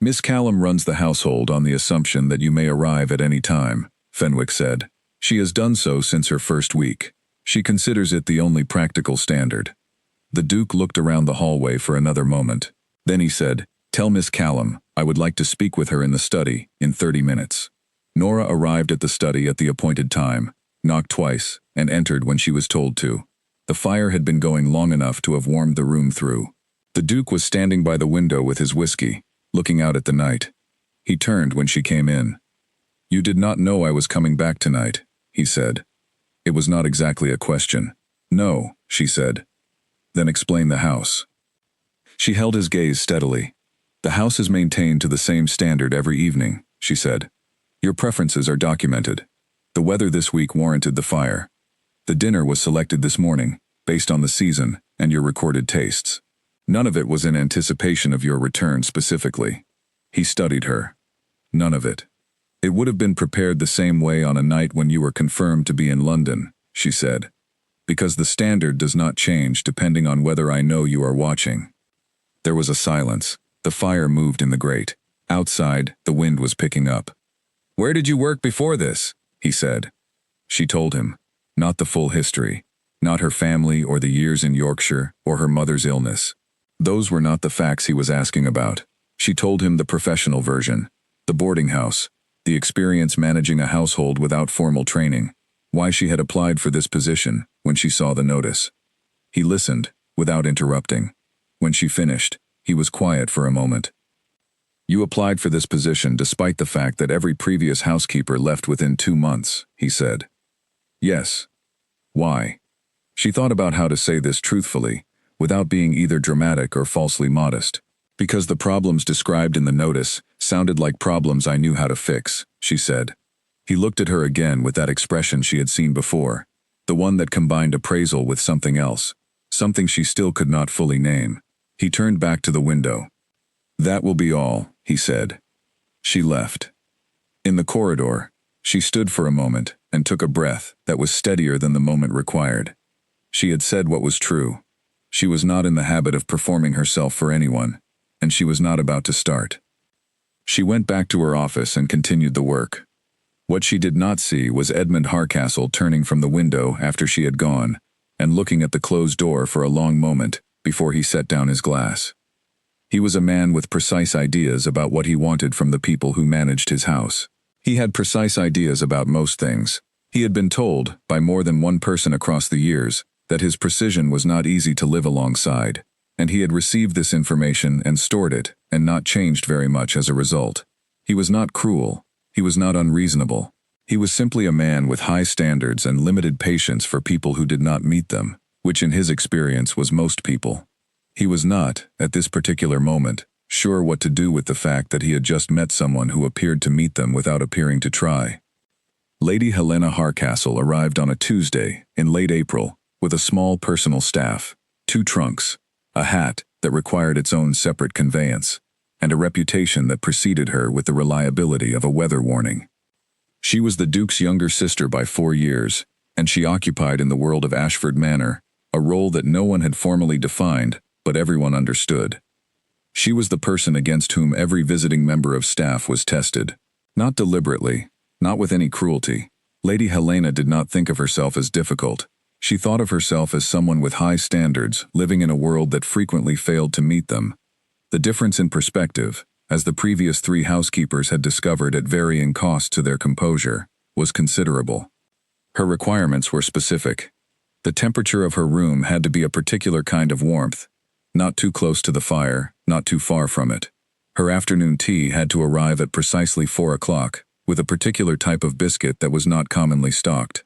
Miss Callum runs the household on the assumption that you may arrive at any time, Fenwick said. She has done so since her first week. She considers it the only practical standard. The Duke looked around the hallway for another moment. Then he said, Tell Miss Callum, I would like to speak with her in the study in 30 minutes. Nora arrived at the study at the appointed time, knocked twice, and entered when she was told to. The fire had been going long enough to have warmed the room through. The Duke was standing by the window with his whiskey, looking out at the night. He turned when she came in. You did not know I was coming back tonight, he said. It was not exactly a question. No, she said. Then explain the house. She held his gaze steadily. The house is maintained to the same standard every evening, she said. Your preferences are documented. The weather this week warranted the fire. The dinner was selected this morning, based on the season and your recorded tastes. None of it was in anticipation of your return specifically. He studied her. None of it. It would have been prepared the same way on a night when you were confirmed to be in London, she said. Because the standard does not change depending on whether I know you are watching. There was a silence. The fire moved in the grate. Outside, the wind was picking up. Where did you work before this? He said. She told him. Not the full history. Not her family or the years in Yorkshire or her mother's illness. Those were not the facts he was asking about. She told him the professional version. The boarding house. The experience managing a household without formal training. Why she had applied for this position when she saw the notice. He listened, without interrupting. When she finished, he was quiet for a moment. You applied for this position despite the fact that every previous housekeeper left within 2 months, he said. Yes. Why? She thought about how to say this truthfully, without being either dramatic or falsely modest. Because the problems described in the notice sounded like problems I knew how to fix, she said. He looked at her again with that expression she had seen before, the one that combined appraisal with something else, something she still could not fully name. He turned back to the window. That will be all, he said. She left. In the corridor, she stood for a moment and took a breath that was steadier than the moment required. She had said what was true. She was not in the habit of performing herself for anyone, and she was not about to start. She went back to her office and continued the work. What she did not see was Edmund Hardcastle turning from the window after she had gone and looking at the closed door for a long moment before he set down his glass. He was a man with precise ideas about what he wanted from the people who managed his house. He had precise ideas about most things. He had been told, by more than one person across the years, that his precision was not easy to live alongside, and he had received this information and stored it, and not changed very much as a result. He was not cruel. He was not unreasonable. He was simply a man with high standards and limited patience for people who did not meet them, which in his experience was most people. He was not, at this particular moment, sure what to do with the fact that he had just met someone who appeared to meet them without appearing to try. Lady Helena Hardcastle arrived on a Tuesday, in late April, with a small personal staff, 2 trunks, a hat that required its own separate conveyance, and a reputation that preceded her with the reliability of a weather warning. She was the Duke's younger sister by 4 years, and she occupied in the world of Ashford Manor a role that no one had formally defined, but everyone understood. She was the person against whom every visiting member of staff was tested. Not deliberately, not with any cruelty. Lady Helena did not think of herself as difficult. She thought of herself as someone with high standards, living in a world that frequently failed to meet them. The difference in perspective, as the previous 3 housekeepers had discovered at varying cost to their composure, was considerable. Her requirements were specific. The temperature of her room had to be a particular kind of warmth, not too close to the fire, not too far from it. Her afternoon tea had to arrive at precisely 4 o'clock, with a particular type of biscuit that was not commonly stocked.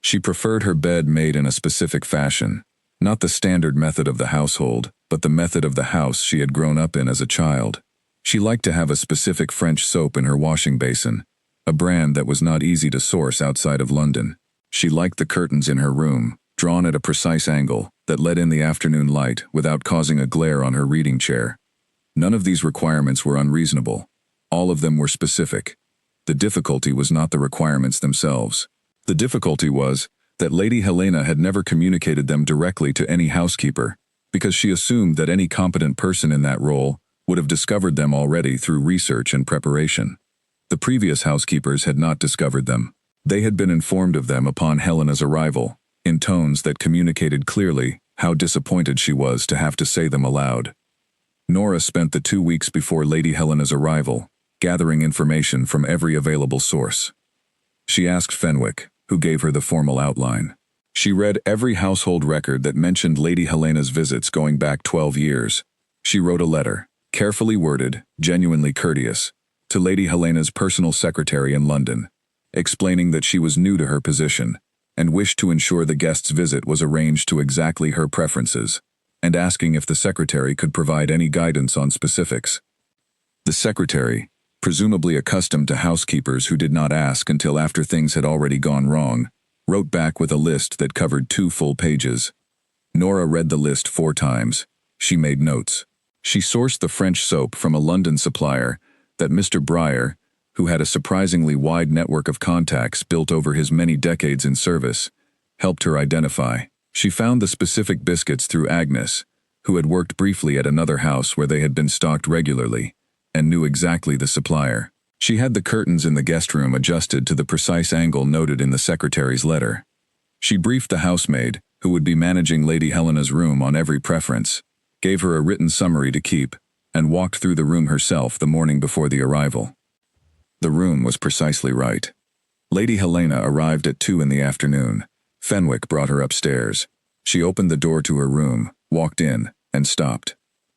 She preferred her bed made in a specific fashion, not the standard method of the household, but the method of the house she had grown up in as a child. She liked to have a specific French soap in her washing basin, a brand that was not easy to source outside of London. She liked the curtains in her room, drawn at a precise angle, that let in the afternoon light without causing a glare on her reading chair. None of these requirements were unreasonable. All of them were specific. The difficulty was not the requirements themselves. The difficulty was that Lady Helena had never communicated them directly to any housekeeper, because she assumed that any competent person in that role would have discovered them already through research and preparation. The previous housekeepers had not discovered them. They had been informed of them upon Helena's arrival, in tones that communicated clearly how disappointed she was to have to say them aloud. Nora spent the 2 weeks before Lady Helena's arrival, gathering information from every available source. She asked Fenwick, who gave her the formal outline. She read every household record that mentioned Lady Helena's visits going back 12 years. She wrote a letter, carefully worded, genuinely courteous, to Lady Helena's personal secretary in London, explaining that she was new to her position and wished to ensure the guest's visit was arranged to exactly her preferences, and asking if the secretary could provide any guidance on specifics. The secretary, presumably accustomed to housekeepers who did not ask until after things had already gone wrong, wrote back with a list that covered 2 full pages. Nora read the list 4 times. She made notes. She sourced the French soap from a London supplier that Mr. Breyer, who had a surprisingly wide network of contacts built over his many decades in service, helped her identify. She found the specific biscuits through Agnes, who had worked briefly at another house where they had been stocked regularly, and knew exactly the supplier. She had the curtains in the guest room adjusted to the precise angle noted in the secretary's letter. She briefed the housemaid, who would be managing Lady Helena's room on every preference, gave her a written summary to keep, and walked through the room herself the morning before the arrival. The room was precisely right. Lady Helena arrived at 2 in the afternoon. Fenwick brought her upstairs. She opened the door to her room, walked in, and stopped.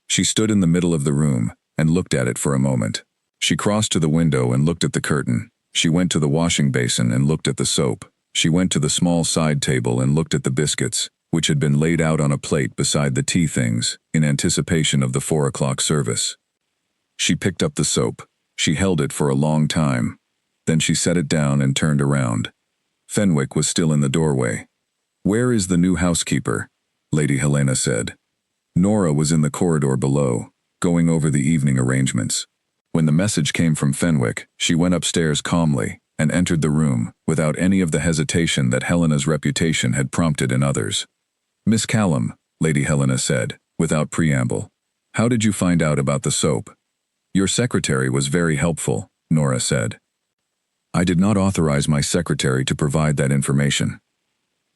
She stood in the middle of the room and looked at it for a moment. She crossed to the window and looked at the curtain. She went to the washing basin and looked at the soap. She went to the small side table and looked at the biscuits, which had been laid out on a plate beside the tea things, in anticipation of the 4 o'clock service. She picked up the soap. She held it for a long time. Then she set it down and turned around. Fenwick was still in the doorway. "Where is the new housekeeper?" Lady Helena said. Nora was in the corridor below, going over the evening arrangements. When the message came from Fenwick, she went upstairs calmly and entered the room without any of the hesitation that Helena's reputation had prompted in others. "Miss Callum," Lady Helena said, without preamble, "how did you find out about the soap?" "Your secretary was very helpful," Nora said. "I did not authorize my secretary to provide that information.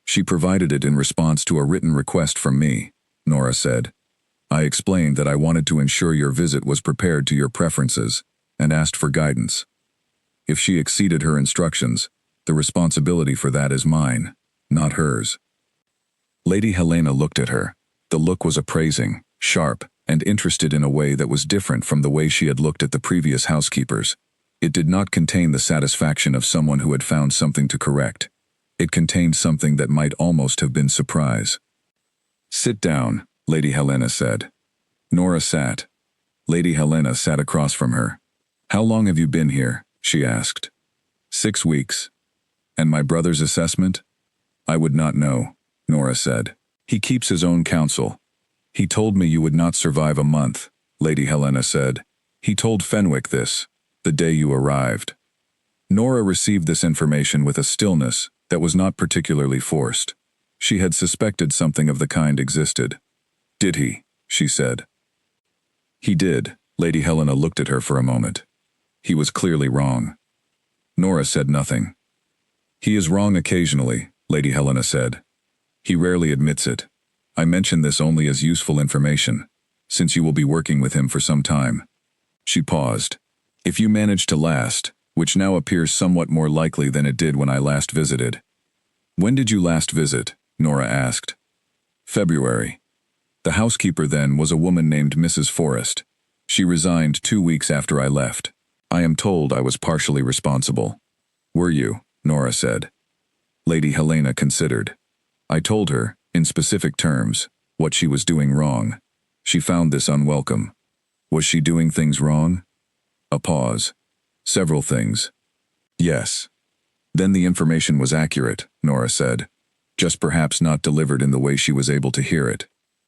She provided it in response to a written request from me," Nora said. "I explained that I wanted to ensure your visit was prepared to your preferences and asked for guidance. If she exceeded her instructions, the responsibility for that is mine, not hers." Lady Helena looked at her. The look was appraising, sharp, and interested in a way that was different from the way she had looked at the previous housekeepers. It did not contain the satisfaction of someone who had found something to correct. It contained something that might almost have been surprise. "Sit down," Lady Helena said. Nora sat. Lady Helena sat across from her. "How long have you been here?" she asked. 6 weeks. "And my brother's assessment?" "I would not know," Nora said. "He keeps his own counsel. He told me you would not survive a month," Lady Helena said. "He told Fenwick this, the day you arrived." Nora received this information with a stillness that was not particularly forced. She had suspected something of the kind existed. "Did he?" she said. "He did." Lady Helena looked at her for a moment. "He was clearly wrong." Nora said nothing. "He is wrong occasionally," Lady Helena said. "He rarely admits it. I mention this only as useful information, since you will be working with him for some time." She paused. "If you manage to last, which now appears somewhat more likely than it did when I last visited." "When did you last visit?" Nora asked. "February. The housekeeper then was a woman named Mrs. Forrest. She resigned 2 weeks after I left. I am told I was partially responsible." "Were you?" Nora said. Lady Helena considered. "I told her, in specific terms, what she was doing wrong. She found this unwelcome." "Was she doing things wrong?" A pause. "Several things." "Yes." "Then the information was accurate," Nora said. "Just perhaps not delivered in the way she was able to hear it."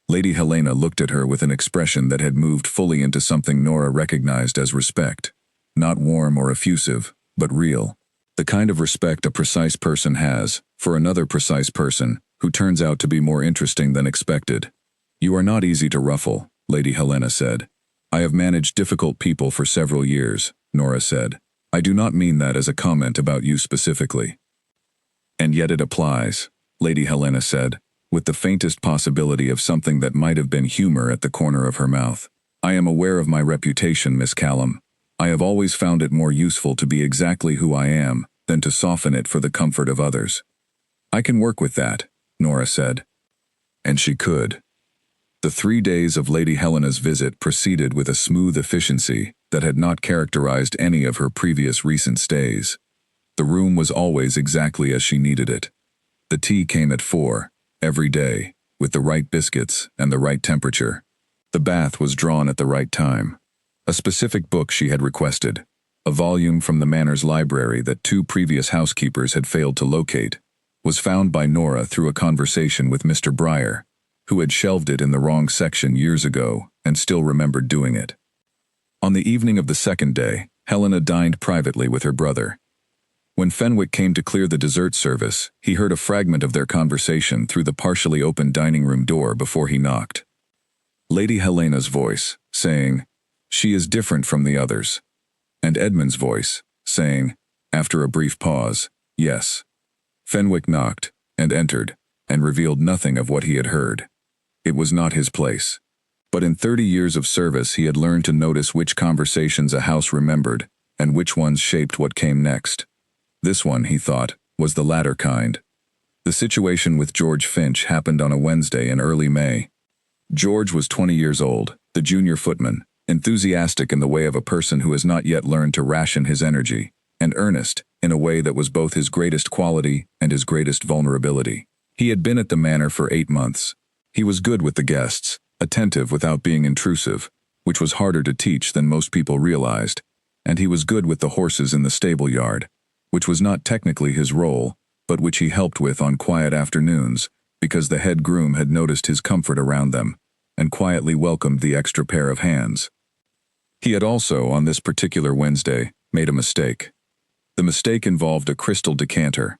Lady Helena looked at her with an expression that had moved fully into something Nora recognized as respect. Not warm or effusive, but real. The kind of respect a precise person has for another precise person who turns out to be more interesting than expected. "You are not easy to ruffle," Lady Helena said. "I have managed difficult people for several years," Nora said. "I do not mean that as a comment about you specifically." "And yet it applies," Lady Helena said, with the faintest possibility of something that might have been humor at the corner of her mouth. "I am aware of my reputation, Miss Callum. I have always found it more useful to be exactly who I am than to soften it for the comfort of others." "I can work with that," Nora said. And she could. The 3 days of Lady Helena's visit proceeded with a smooth efficiency that had not characterized any of her previous recent stays. The room was always exactly as she needed it. The tea came at 4, every day, with the right biscuits and the right temperature. The bath was drawn at the right time. A specific book she had requested, a volume from the Manor's library that 2 previous housekeepers had failed to locate, was found by Nora through a conversation with Mr. Breyer, who had shelved it in the wrong section years ago and still remembered doing it. On the evening of the second day, Helena dined privately with her brother. When Fenwick came to clear the dessert service, he heard a fragment of their conversation through the partially open dining room door before he knocked. Lady Helena's voice, saying, "She is different from the others," and Edmund's voice, saying, after a brief pause, "Yes." Fenwick knocked, and entered, and revealed nothing of what he had heard. It was not his place. But in 30 years of service he had learned to notice which conversations a house remembered, and which ones shaped what came next. This one, he thought, was the latter kind. The situation with George Finch happened on a Wednesday in early May. George was 20 years old, the junior footman, enthusiastic in the way of a person who has not yet learned to ration his energy, and earnest, in a way that was both his greatest quality and his greatest vulnerability. He had been at the manor for 8 months. He was good with the guests, attentive without being intrusive, which was harder to teach than most people realized, and he was good with the horses in the stable yard, which was not technically his role, but which he helped with on quiet afternoons, because the head groom had noticed his comfort around them, and quietly welcomed the extra pair of hands. He had also, on this particular Wednesday, made a mistake. The mistake involved a crystal decanter.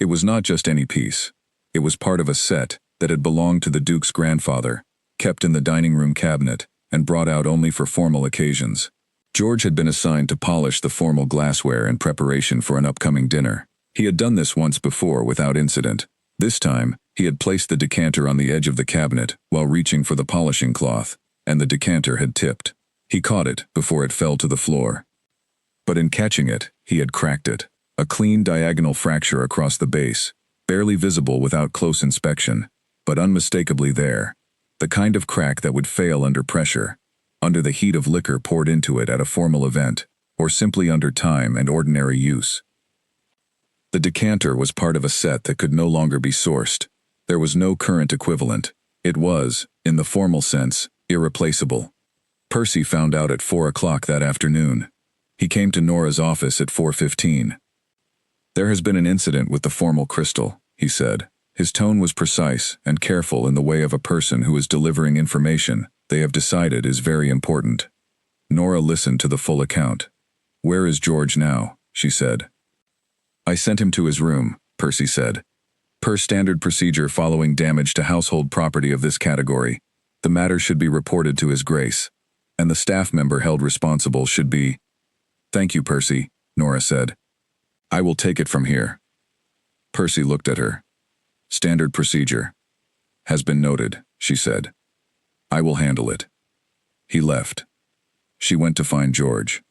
It was not just any piece. It was part of a set that had belonged to the Duke's grandfather, kept in the dining room cabinet, and brought out only for formal occasions. George had been assigned to polish the formal glassware in preparation for an upcoming dinner. He had done this once before without incident. This time, he had placed the decanter on the edge of the cabinet while reaching for the polishing cloth, and the decanter had tipped. He caught it before it fell to the floor. But in catching it, he had cracked it. A clean diagonal fracture across the base, barely visible without close inspection, but unmistakably there. The kind of crack that would fail under pressure, under the heat of liquor poured into it at a formal event, or simply under time and ordinary use. The decanter was part of a set that could no longer be sourced. There was no current equivalent. It was, in the formal sense, irreplaceable. Percy found out at 4 o'clock that afternoon. He came to Nora's office at 4:15. "There has been an incident with the formal crystal," he said. His tone was precise and careful in the way of a person who is delivering information they have decided is very important. Nora listened to the full account. "Where is George now?" she said. "I sent him to his room," Percy said. "Per standard procedure following damage to household property of this category, the matter should be reported to His Grace, and the staff member held responsible should be—" "Thank you, Percy," Nora said. "I will take it from here." Percy looked at her. "Standard procedure. Has been noted," she said. "I will handle it." He left. She went to find George.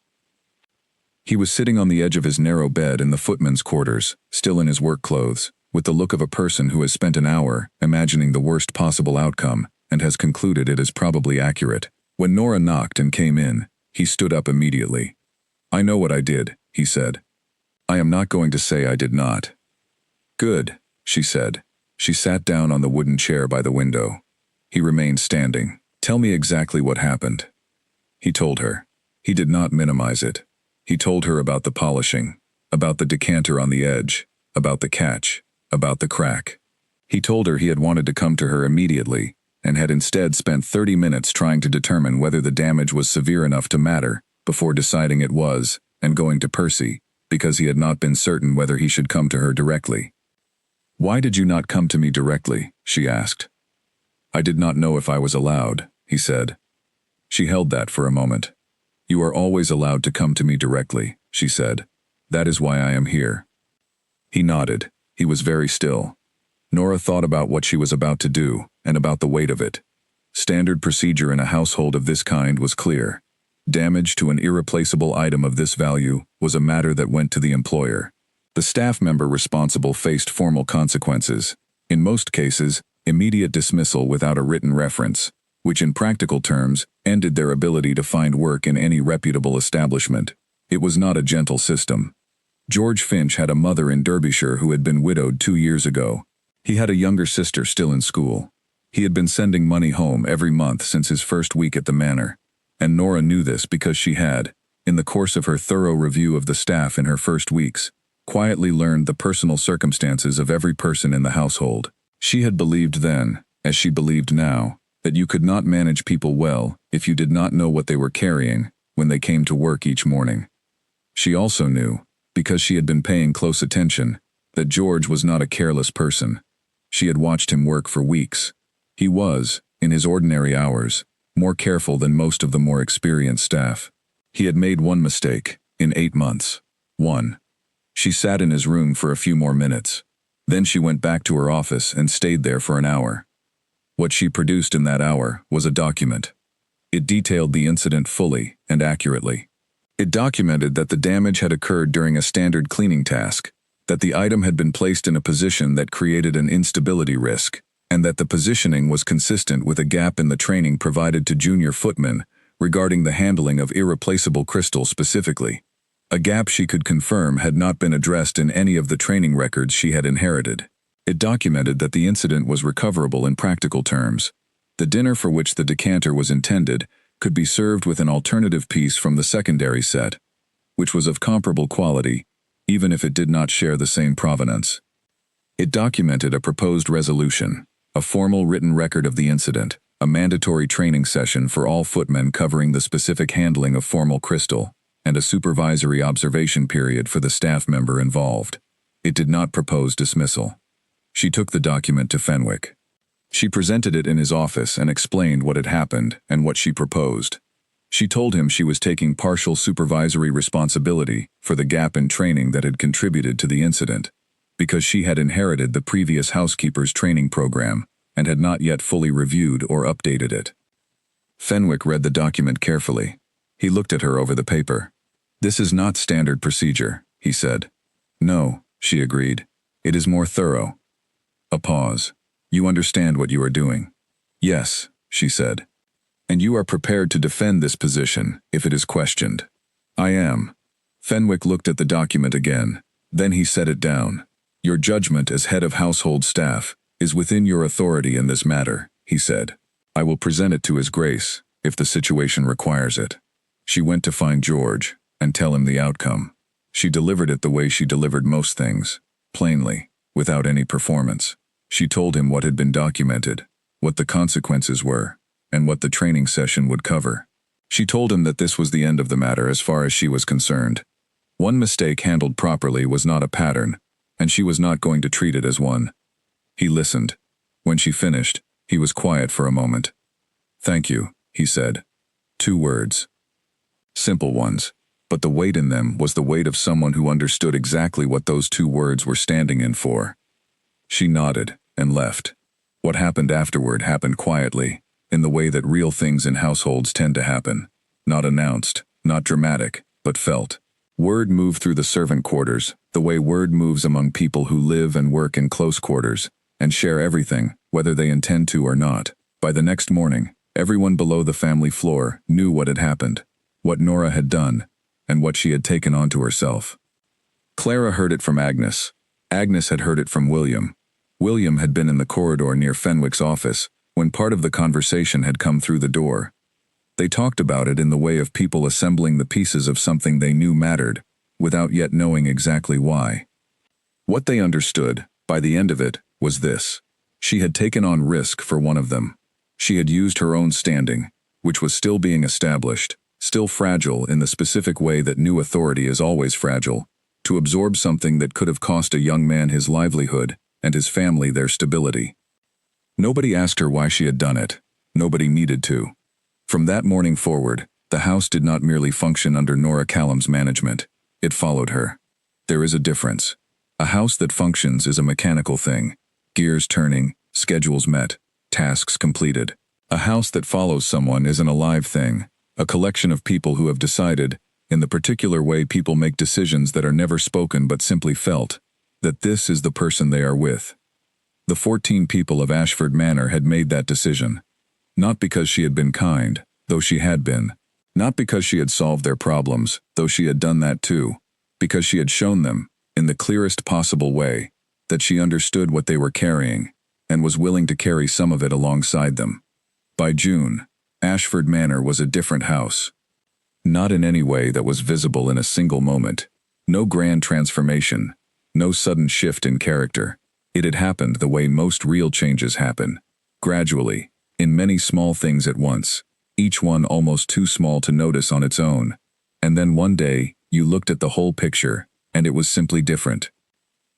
He was sitting on the edge of his narrow bed in the footman's quarters, still in his work clothes, with the look of a person who has spent an hour imagining the worst possible outcome and has concluded it is probably accurate. When Nora knocked and came in, he stood up immediately. "I know what I did," he said. "I am not going to say I did not." "Good," she said. She sat down on the wooden chair by the window. He remained standing. "Tell me exactly what happened." He told her. He did not minimize it. He told her about the polishing, about the decanter on the edge, about the catch, about the crack. He told her he had wanted to come to her immediately, and had instead spent 30 minutes trying to determine whether the damage was severe enough to matter, before deciding it was, and going to Percy, because he had not been certain whether he should come to her directly. "Why did you not come to me directly?" she asked. "I did not know if I was allowed," he said. She held that for a moment. "You are always allowed to come to me directly," she said. "That is why I am here." He nodded. He was very still. Nora thought about what she was about to do, and about the weight of it. Standard procedure in a household of this kind was clear. Damage to an irreplaceable item of this value was a matter that went to the employer. The staff member responsible faced formal consequences, in most cases, immediate dismissal without a written reference, which in practical terms ended their ability to find work in any reputable establishment. It was not a gentle system. George Finch had a mother in Derbyshire who had been widowed 2 years ago. He had a younger sister still in school. He had been sending money home every month since his first week at the manor, and Nora knew this because she had, in the course of her thorough review of the staff in her first weeks, quietly learned the personal circumstances of every person in the household. She had believed then, as she believed now, that you could not manage people well if you did not know what they were carrying when they came to work each morning. She also knew, because she had been paying close attention, that George was not a careless person. She had watched him work for weeks. He was, in his ordinary hours, more careful than most of the more experienced staff. He had made one mistake in 8 months. One. She sat in his room for a few more minutes. Then she went back to her office and stayed there for an hour. What she produced in that hour was a document. It detailed the incident fully and accurately. It documented that the damage had occurred during a standard cleaning task, that the item had been placed in a position that created an instability risk, and that the positioning was consistent with a gap in the training provided to junior footmen regarding the handling of irreplaceable crystal specifically. A gap she could confirm had not been addressed in any of the training records she had inherited. It documented that the incident was recoverable in practical terms. The dinner for which the decanter was intended could be served with an alternative piece from the secondary set, which was of comparable quality, even if it did not share the same provenance. It documented a proposed resolution, a formal written record of the incident, a mandatory training session for all footmen covering the specific handling of formal crystal, and a supervisory observation period for the staff member involved. It did not propose dismissal. She took the document to Fenwick. She presented it in his office and explained what had happened and what she proposed. She told him she was taking partial supervisory responsibility for the gap in training that had contributed to the incident, because she had inherited the previous housekeeper's training program and had not yet fully reviewed or updated it. Fenwick read the document carefully. He looked at her over the paper. "This is not standard procedure," he said. "No," she agreed. "It is more thorough." A pause. "You understand what you are doing?" "Yes," she said. "And you are prepared to defend this position if it is questioned?" "I am." Fenwick looked at the document again. Then he set it down. "Your judgment as head of household staff is within your authority in this matter," he said. "I will present it to His Grace, if the situation requires it." She went to find George and tell him the outcome. She delivered it the way she delivered most things, plainly, without any performance. She told him what had been documented, what the consequences were, and what the training session would cover. She told him that this was the end of the matter as far as she was concerned. One mistake handled properly was not a pattern, and she was not going to treat it as one. He listened. When she finished, he was quiet for a moment. "Thank you," he said. 2 words. Simple ones, but the weight in them was the weight of someone who understood exactly what those 2 words were standing in for. She nodded and left. What happened afterward happened quietly, in the way that real things in households tend to happen. Not announced, not dramatic, but felt. Word moved through the servant quarters, the way word moves among people who live and work in close quarters, and share everything, whether they intend to or not. By the next morning, everyone below the family floor knew what had happened, what Nora had done, and what she had taken onto herself. Clara heard it from Agnes. Agnes had heard it from William. William had been in the corridor near Fenwick's office when part of the conversation had come through the door. They talked about it in the way of people assembling the pieces of something they knew mattered, without yet knowing exactly why. What they understood, by the end of it, was this. She had taken on risk for one of them. She had used her own standing, which was still being established, still fragile in the specific way that new authority is always fragile, to absorb something that could have cost a young man his livelihood and his family their stability. Nobody asked her why she had done it. Nobody needed to. From that morning forward, the house did not merely function under Nora Callum's management. It followed her. There is a difference. A house that functions is a mechanical thing. Gears turning, schedules met, tasks completed. A house that follows someone is an alive thing, a collection of people who have decided, in the particular way people make decisions that are never spoken but simply felt, that this is the person they are with. The 14 people of Ashford Manor had made that decision. Not because she had been kind, though she had been. Not because she had solved their problems, though she had done that too. Because she had shown them, in the clearest possible way, that she understood what they were carrying, and was willing to carry some of it alongside them. By June, Ashford Manor was a different house. Not in any way that was visible in a single moment. No grand transformation. No sudden shift in character. It had happened the way most real changes happen. gradually, in many small things at once, each one almost too small to notice on its own. And then one day, you looked at the whole picture, and it was simply different.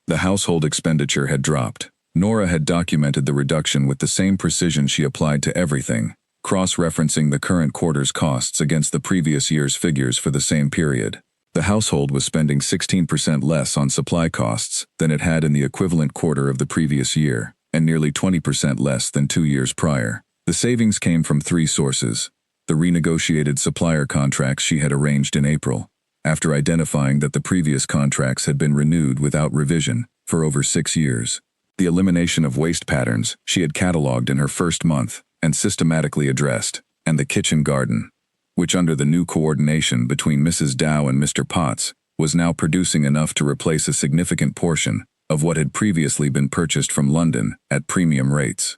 The household expenditure had dropped. Nora had documented the reduction with the same precision she applied to everything, cross-referencing the current quarter's costs against the previous year's figures for the same period. The household was spending 16% less on supply costs than it had in the equivalent quarter of the previous year, and nearly 20% less than 2 years prior. The savings came from 3 sources: the renegotiated supplier contracts she had arranged in April, after identifying that the previous contracts had been renewed without revision for over 6 years; the elimination of waste patterns she had catalogued in her first month and systematically addressed; and the kitchen garden, which under the new coordination between Mrs. Dow and Mr. Potts was now producing enough to replace a significant portion of what had previously been purchased from London at premium rates.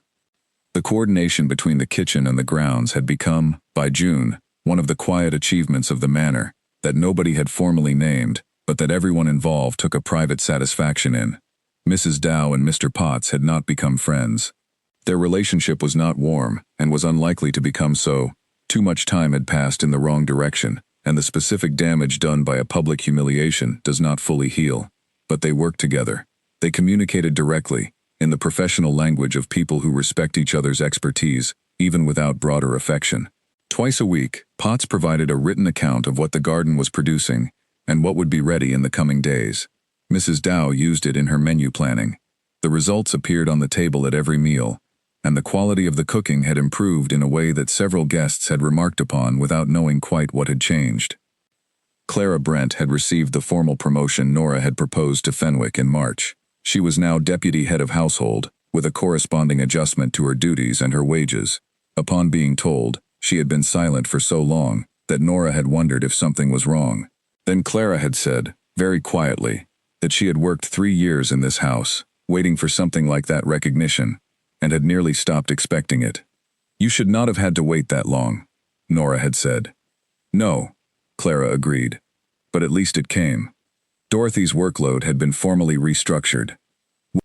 The coordination between the kitchen and the grounds had become, by June, one of the quiet achievements of the manor that nobody had formally named, but that everyone involved took a private satisfaction in. Mrs. Dow and Mr. Potts had not become friends. Their relationship was not warm and was unlikely to become so. Too much time had passed in the wrong direction, and the specific damage done by a public humiliation does not fully heal. But they worked together. They communicated directly, in the professional language of people who respect each other's expertise, even without broader affection. Twice a week, Potts provided a written account of what the garden was producing and what would be ready in the coming days. Mrs. Dow used it in her menu planning. The results appeared on the table at every meal, and the quality of the cooking had improved in a way that several guests had remarked upon without knowing quite what had changed. Clara Brent had received the formal promotion Nora had proposed to Fenwick in March. She was now deputy head of household, with a corresponding adjustment to her duties and her wages. Upon being told, she had been silent for so long that Nora had wondered if something was wrong. Then Clara had said, very quietly, that she had worked 3 years in this house, waiting for something like that recognition, and had nearly stopped expecting it. "You should not have had to wait that long," Nora had said. "No," Clara agreed, "but at least it came." Dorothy's workload had been formally restructured.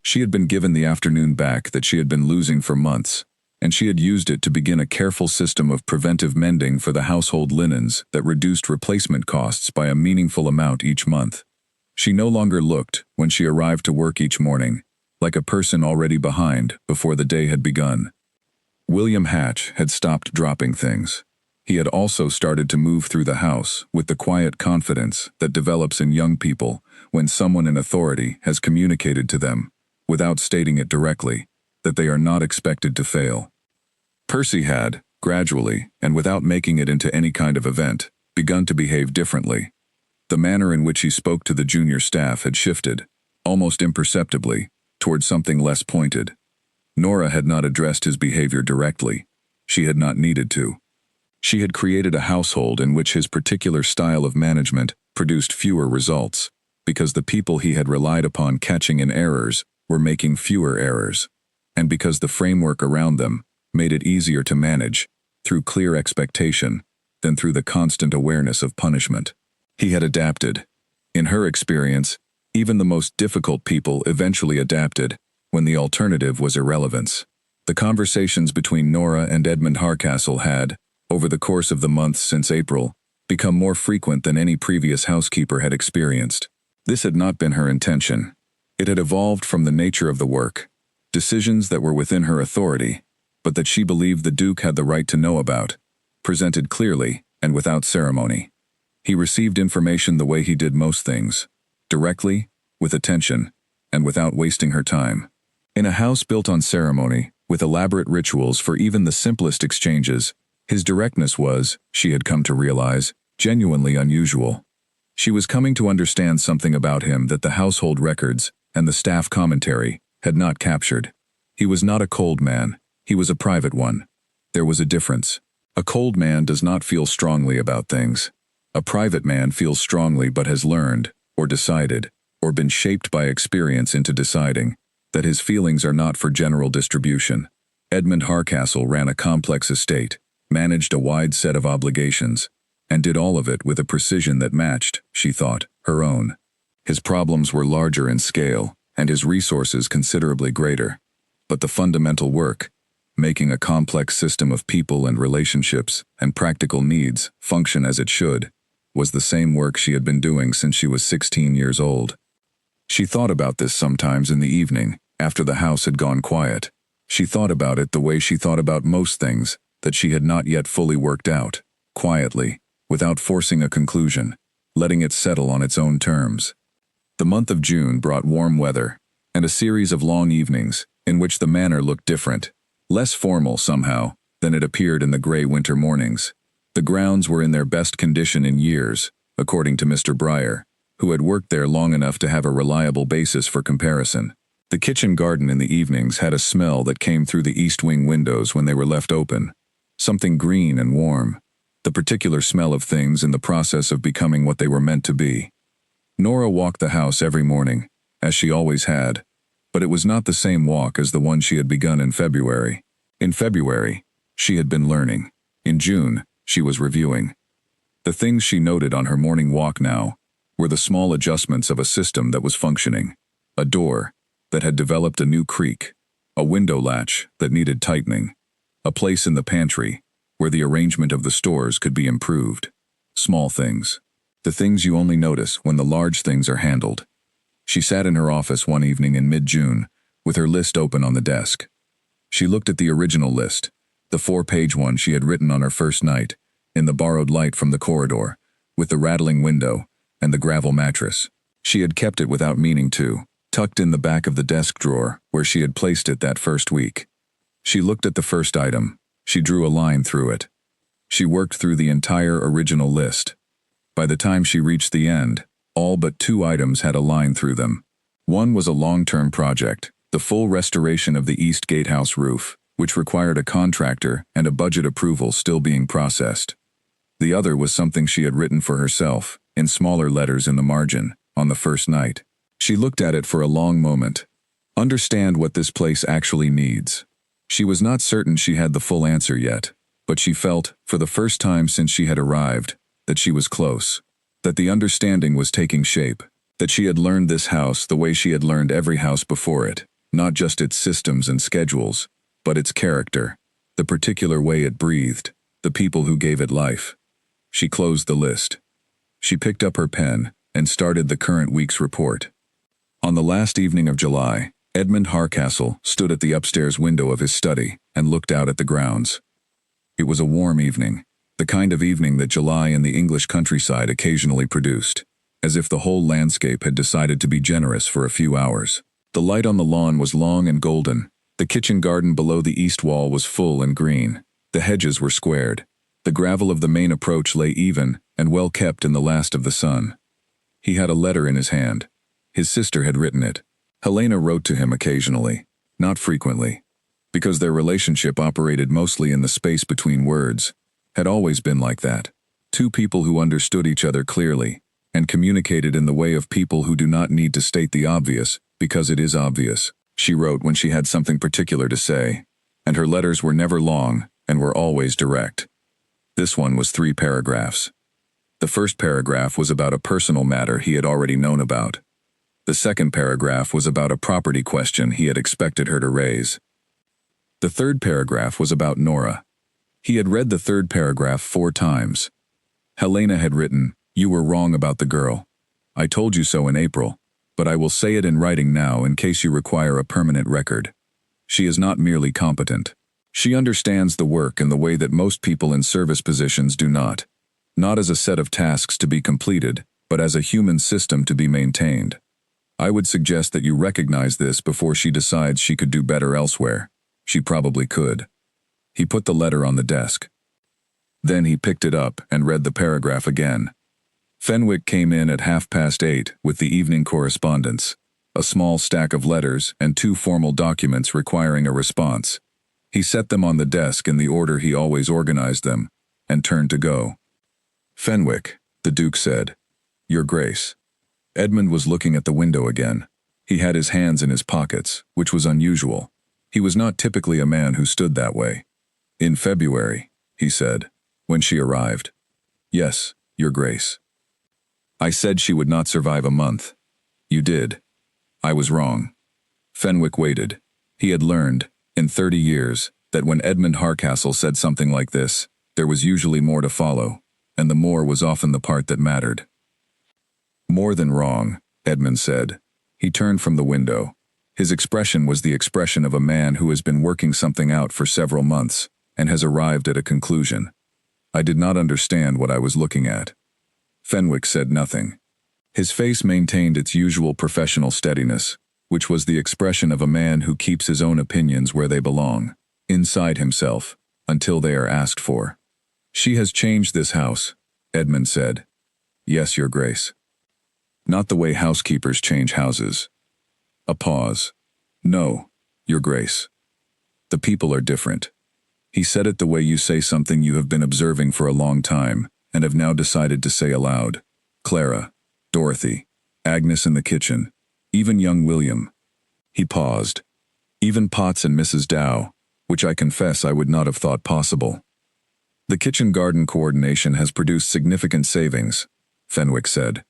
She had been given the afternoon back that she had been losing for months, and she had used it to begin a careful system of preventive mending for the household linens that reduced replacement costs by a meaningful amount each month. She no longer looked, when she arrived to work each morning, like a person already behind before the day had begun. William Hatch had stopped dropping things. He had also started to move through the house with the quiet confidence that develops in young people when someone in authority has communicated to them, without stating it directly, that they are not expected to fail. Percy had, gradually, and without making it into any kind of event, begun to behave differently. The manner in which he spoke to the junior staff had shifted, almost imperceptibly, toward something less pointed. Nora had not addressed his behavior directly. She had not needed to. She had created a household in which his particular style of management produced fewer results, because the people he had relied upon catching in errors were making fewer errors, and because the framework around them made it easier to manage, through clear expectation, than through the constant awareness of punishment. He had adapted. In her experience, even the most difficult people eventually adapted when the alternative was irrelevance. The conversations between Nora and Edmund Hardcastle had, over the course of the months since April, become more frequent than any previous housekeeper had experienced. This had not been her intention. It had evolved from the nature of the work, decisions that were within her authority, but that she believed the Duke had the right to know about, presented clearly and without ceremony. He received information the way he did most things, directly, with attention, and without wasting her time. In a house built on ceremony, with elaborate rituals for even the simplest exchanges, his directness was, she had come to realize, genuinely unusual. She was coming to understand something about him that the household records and the staff commentary had not captured. He was not a cold man, he was a private one. There was a difference. A cold man does not feel strongly about things. A private man feels strongly but has learned, or decided, or been shaped by experience into deciding, that his feelings are not for general distribution. Edmund Hardcastle ran a complex estate, managed a wide set of obligations, and did all of it with a precision that matched, she thought, her own. His problems were larger in scale, and his resources considerably greater. But the fundamental work, making a complex system of people and relationships and practical needs function as it should, was the same work she had been doing since she was 16 years old. She thought about this sometimes in the evening, after the house had gone quiet. She thought about it the way she thought about most things that she had not yet fully worked out, quietly, without forcing a conclusion, letting it settle on its own terms. The month of June brought warm weather, and a series of long evenings in which the manor looked different, less formal somehow than it appeared in the gray winter mornings. The grounds were in their best condition in years, according to Mr. Breyer, who had worked there long enough to have a reliable basis for comparison. The kitchen garden in the evenings had a smell that came through the east wing windows when they were left open, something green and warm, the particular smell of things in the process of becoming what they were meant to be. Nora walked the house every morning, as she always had, but it was not the same walk as the one she had begun in February. In February, she had been learning. In June, she was reviewing. The things she noted on her morning walk now were the small adjustments of a system that was functioning, a door that had developed a new creak, a window latch that needed tightening, a place in the pantry where the arrangement of the stores could be improved. Small things. The things you only notice when the large things are handled. She sat in her office one evening in mid-June, with her list open on the desk. She looked at the original list, the 4-page one she had written on her first night, in the borrowed light from the corridor, with the rattling window and the gravel mattress. She had kept it without meaning to, tucked in the back of the desk drawer where she had placed it that first week. She looked at the first item. She drew a line through it. She worked through the entire original list. By the time she reached the end, all but 2 items had a line through them. One was a long-term project, the full restoration of the East Gatehouse roof, which required a contractor and a budget approval still being processed. The other was something she had written for herself, in smaller letters in the margin, on the first night. She looked at it for a long moment. Understand what this place actually needs. She was not certain she had the full answer yet, but she felt, for the first time since she had arrived, that she was close, that the understanding was taking shape, that she had learned this house the way she had learned every house before it, not just its systems and schedules, but its character, the particular way it breathed, the people who gave it life. She closed the list. She picked up her pen and started the current week's report. On the last evening of July, Edmund Harcastle stood at the upstairs window of his study and looked out at the grounds. It was a warm evening, the kind of evening that July in the English countryside occasionally produced, as if the whole landscape had decided to be generous for a few hours. The light on the lawn was long and golden. The kitchen garden below the east wall was full and green. The hedges were squared. The gravel of the main approach lay even and well kept in the last of the sun. He had a letter in his hand. His sister had written it. Helena wrote to him occasionally, not frequently, because their relationship operated mostly in the space between words, had always been like that. 2 people who understood each other clearly, and communicated in the way of people who do not need to state the obvious, because it is obvious. She wrote when she had something particular to say, and her letters were never long and were always direct. This one was 3 paragraphs. The first paragraph was about a personal matter he had already known about. The second paragraph was about a property question he had expected her to raise. The third paragraph was about Nora. He had read the third paragraph 4 times. Helena had written, "You were wrong about the girl. I told you so in April, but I will say it in writing now in case you require a permanent record. She is not merely competent. She understands the work in the way that most people in service positions do not. Not as a set of tasks to be completed, but as a human system to be maintained. I would suggest that you recognize this before she decides she could do better elsewhere. She probably could." He put the letter on the desk. Then he picked it up and read the paragraph again. Fenwick came in at 8:30 with the evening correspondence, a small stack of letters and 2 formal documents requiring a response. He set them on the desk in the order he always organized them, and turned to go. "Fenwick," the Duke said. "Your Grace." Edmund was looking at the window again. He had his hands in his pockets, which was unusual. He was not typically a man who stood that way. "In February," he said, when she arrived. "Yes, Your Grace." "I said she would not survive a month. You did. I was wrong." Fenwick waited. He had learned, in 30 years, that when Edmund Hardcastle said something like this, there was usually more to follow, and the more was often the part that mattered. "More than wrong," Edmund said. He turned from the window. His expression was the expression of a man who has been working something out for several months and has arrived at a conclusion. I did not understand what I was looking at. Fenwick said nothing. His face maintained its usual professional steadiness, which was the expression of a man who keeps his own opinions where they belong, inside himself, until they are asked for. "She has changed this house," Edmund said. "Yes, Your Grace." "Not the way housekeepers change houses." A pause. "No, Your Grace. The people are different." He said it the way you say something you have been observing for a long time and have now decided to say aloud. Clara, Dorothy, Agnes in the kitchen, even young William. He paused. Even Potts and Mrs. Dow, which I confess I would not have thought possible. "The kitchen garden coordination has produced significant savings," Fenwick said.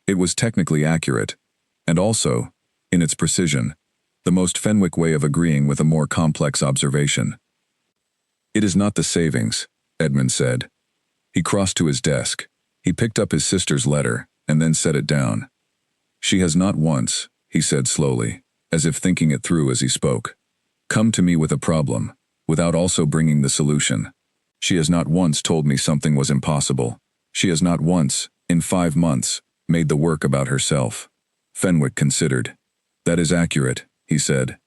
It was technically accurate, and also, in its precision, the most Fenwick way of agreeing with a more complex observation. "It is not the savings," Edmund said. He crossed to his desk. He picked up his sister's letter, and then set it down. "She has not once," he said slowly, as if thinking it through as he spoke, "come to me with a problem, without also bringing the solution. She has not once told me something was impossible. She has not once, in 5 months, made the work about herself." Fenwick considered. "That is accurate," he said.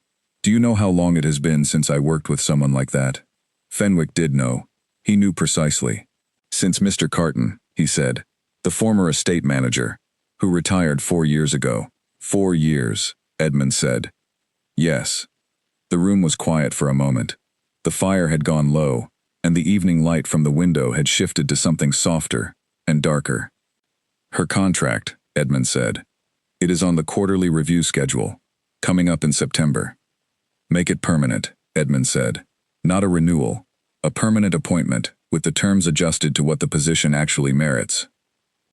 "Do you know how long it has been since I worked with someone like that?" Fenwick did know. He knew precisely. "Since Mr. Carton," he said, "the former estate manager, who retired 4 years ago." 4 years, Edmund said. "Yes." The room was quiet for a moment. The fire had gone low, and the evening light from the window had shifted to something softer and darker. "Her contract," Edmund said. "It is on the quarterly review schedule, coming up in September." "Make it permanent," Edmund said. "Not a renewal, a permanent appointment, with the terms adjusted to what the position actually merits."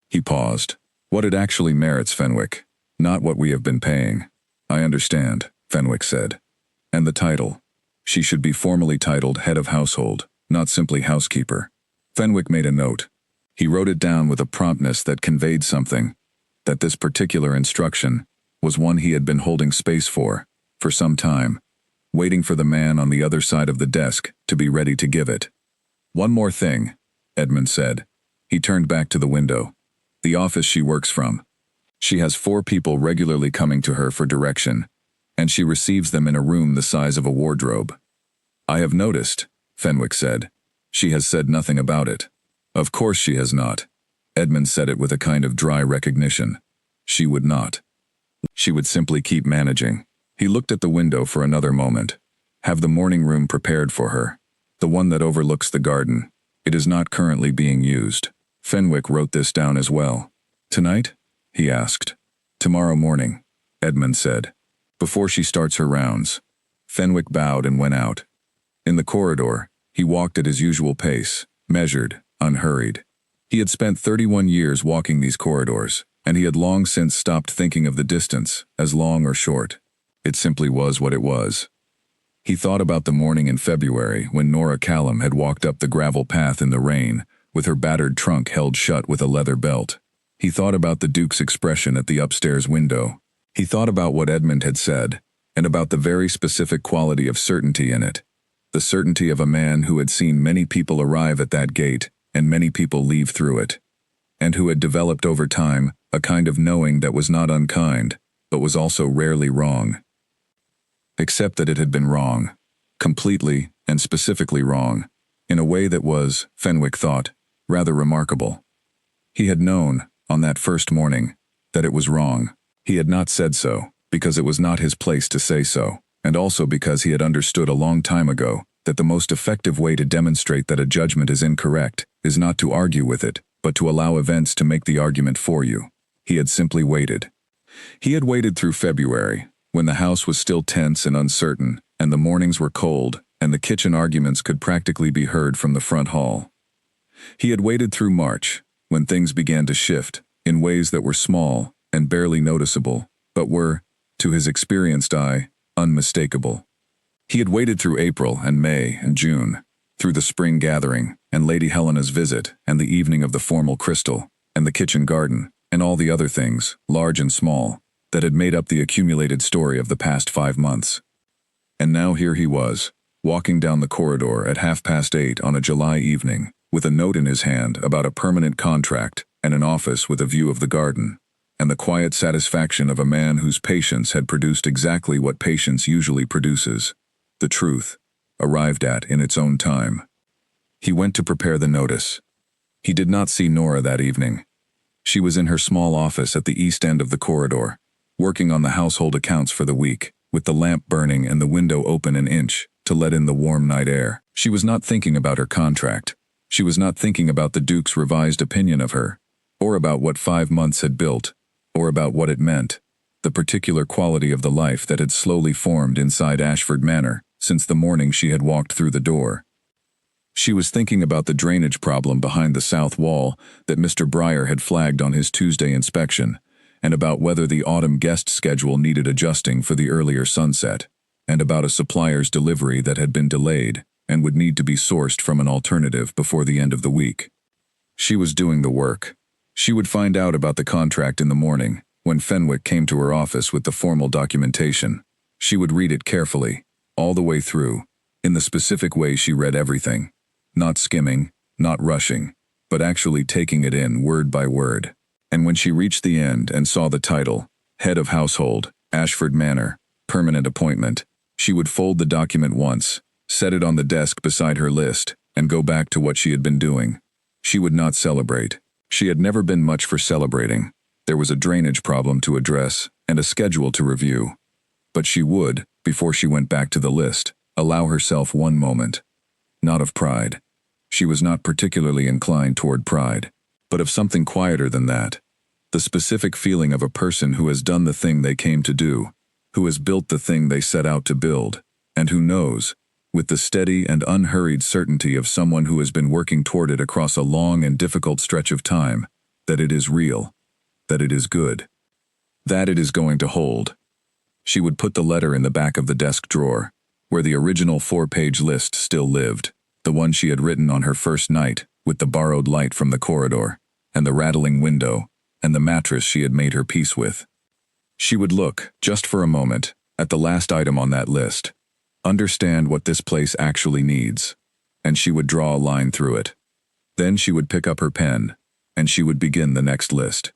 He paused. "What it actually merits, Fenwick, not what we have been paying." "I understand," Fenwick said. "And the title? She should be formally titled head of household, not simply housekeeper." Fenwick made a note. He wrote it down with a promptness that conveyed something, that this particular instruction was one he had been holding space for some time, waiting for the man on the other side of the desk to be ready to give it. "One more thing," Edmund said. He turned back to the window. "The office she works from. She has 4 people regularly coming to her for direction, and she receives them in a room the size of a wardrobe." "I have noticed," Fenwick said. "She has said nothing about it." "Of course she has not." Edmund said it with a kind of dry recognition. She would not. She would simply keep managing. He looked at the window for another moment. "Have the morning room prepared for her. The one that overlooks the garden. It is not currently being used." Fenwick wrote this down as well. "Tonight?" he asked. "Tomorrow morning," Edmund said. "Before she starts her rounds." Fenwick bowed and went out. In the corridor, he walked at his usual pace, measured, unhurried. He had spent 31 years walking these corridors, and he had long since stopped thinking of the distance as long or short. It simply was what it was. He thought about the morning in February when Nora Callum had walked up the gravel path in the rain, with her battered trunk held shut with a leather belt. He thought about the Duke's expression at the upstairs window. He thought about what Edmund had said, and about the very specific quality of certainty in it. The certainty of a man who had seen many people arrive at that gate and many people leave through it, and who had developed over time a kind of knowing that was not unkind, but was also rarely wrong. Except that it had been wrong, completely and specifically wrong, in a way that was, Fenwick thought, rather remarkable. He had known, on that first morning, that it was wrong. He had not said so, because it was not his place to say so, and also because he had understood a long time ago that the most effective way to demonstrate that a judgment is incorrect is not to argue with it, but to allow events to make the argument for you. He had simply waited. He had waited through February, when the house was still tense and uncertain, and the mornings were cold, and the kitchen arguments could practically be heard from the front hall. He had waited through March, when things began to shift, in ways that were small and barely noticeable, but were, to his experienced eye, unmistakable. He had waited through April and May and June, through the spring gathering, and Lady Helena's visit, and the evening of the formal crystal, and the kitchen garden, and all the other things, large and small, that had made up the accumulated story of the past 5 months. And now here he was, walking down the corridor at 8:30 on a July evening, with a note in his hand about a permanent contract and an office with a view of the garden, and the quiet satisfaction of a man whose patience had produced exactly what patience usually produces: the truth, arrived at in its own time. He went to prepare the notice. He did not see Nora that evening. She was in her small office at the east end of the corridor, working on the household accounts for the week, with the lamp burning and the window open an inch to let in the warm night air. She was not thinking about her contract. She was not thinking about the Duke's revised opinion of her, or about what 5 months had built, or about what it meant, the particular quality of the life that had slowly formed inside Ashford Manor since the morning she had walked through the door. She was thinking about the drainage problem behind the south wall that Mr. Breyer had flagged on his Tuesday inspection, and about whether the autumn guest schedule needed adjusting for the earlier sunset, and about a supplier's delivery that had been delayed and would need to be sourced from an alternative before the end of the week. She was doing the work. She would find out about the contract in the morning, when Fenwick came to her office with the formal documentation. She would read it carefully, all the way through, in the specific way she read everything, not skimming, not rushing, but actually taking it in word by word. And when she reached the end and saw the title, Head of Household, Ashford Manor, Permanent Appointment, she would fold the document once, set it on the desk beside her list, and go back to what she had been doing. She would not celebrate. She had never been much for celebrating. There was a drainage problem to address and a schedule to review. But she would, before she went back to the list, allow herself one moment. Not of pride. She was not particularly inclined toward pride, but of something quieter than that. The specific feeling of a person who has done the thing they came to do, who has built the thing they set out to build, and who knows, with the steady and unhurried certainty of someone who has been working toward it across a long and difficult stretch of time, that it is real, that it is good, that it is going to hold. She would put the letter in the back of the desk drawer, where the original 4-page list still lived, the one she had written on her first night, with the borrowed light from the corridor, and the rattling window, and the mattress she had made her peace with. She would look, just for a moment, at the last item on that list, understand what this place actually needs, and she would draw a line through it. Then she would pick up her pen, and she would begin the next list.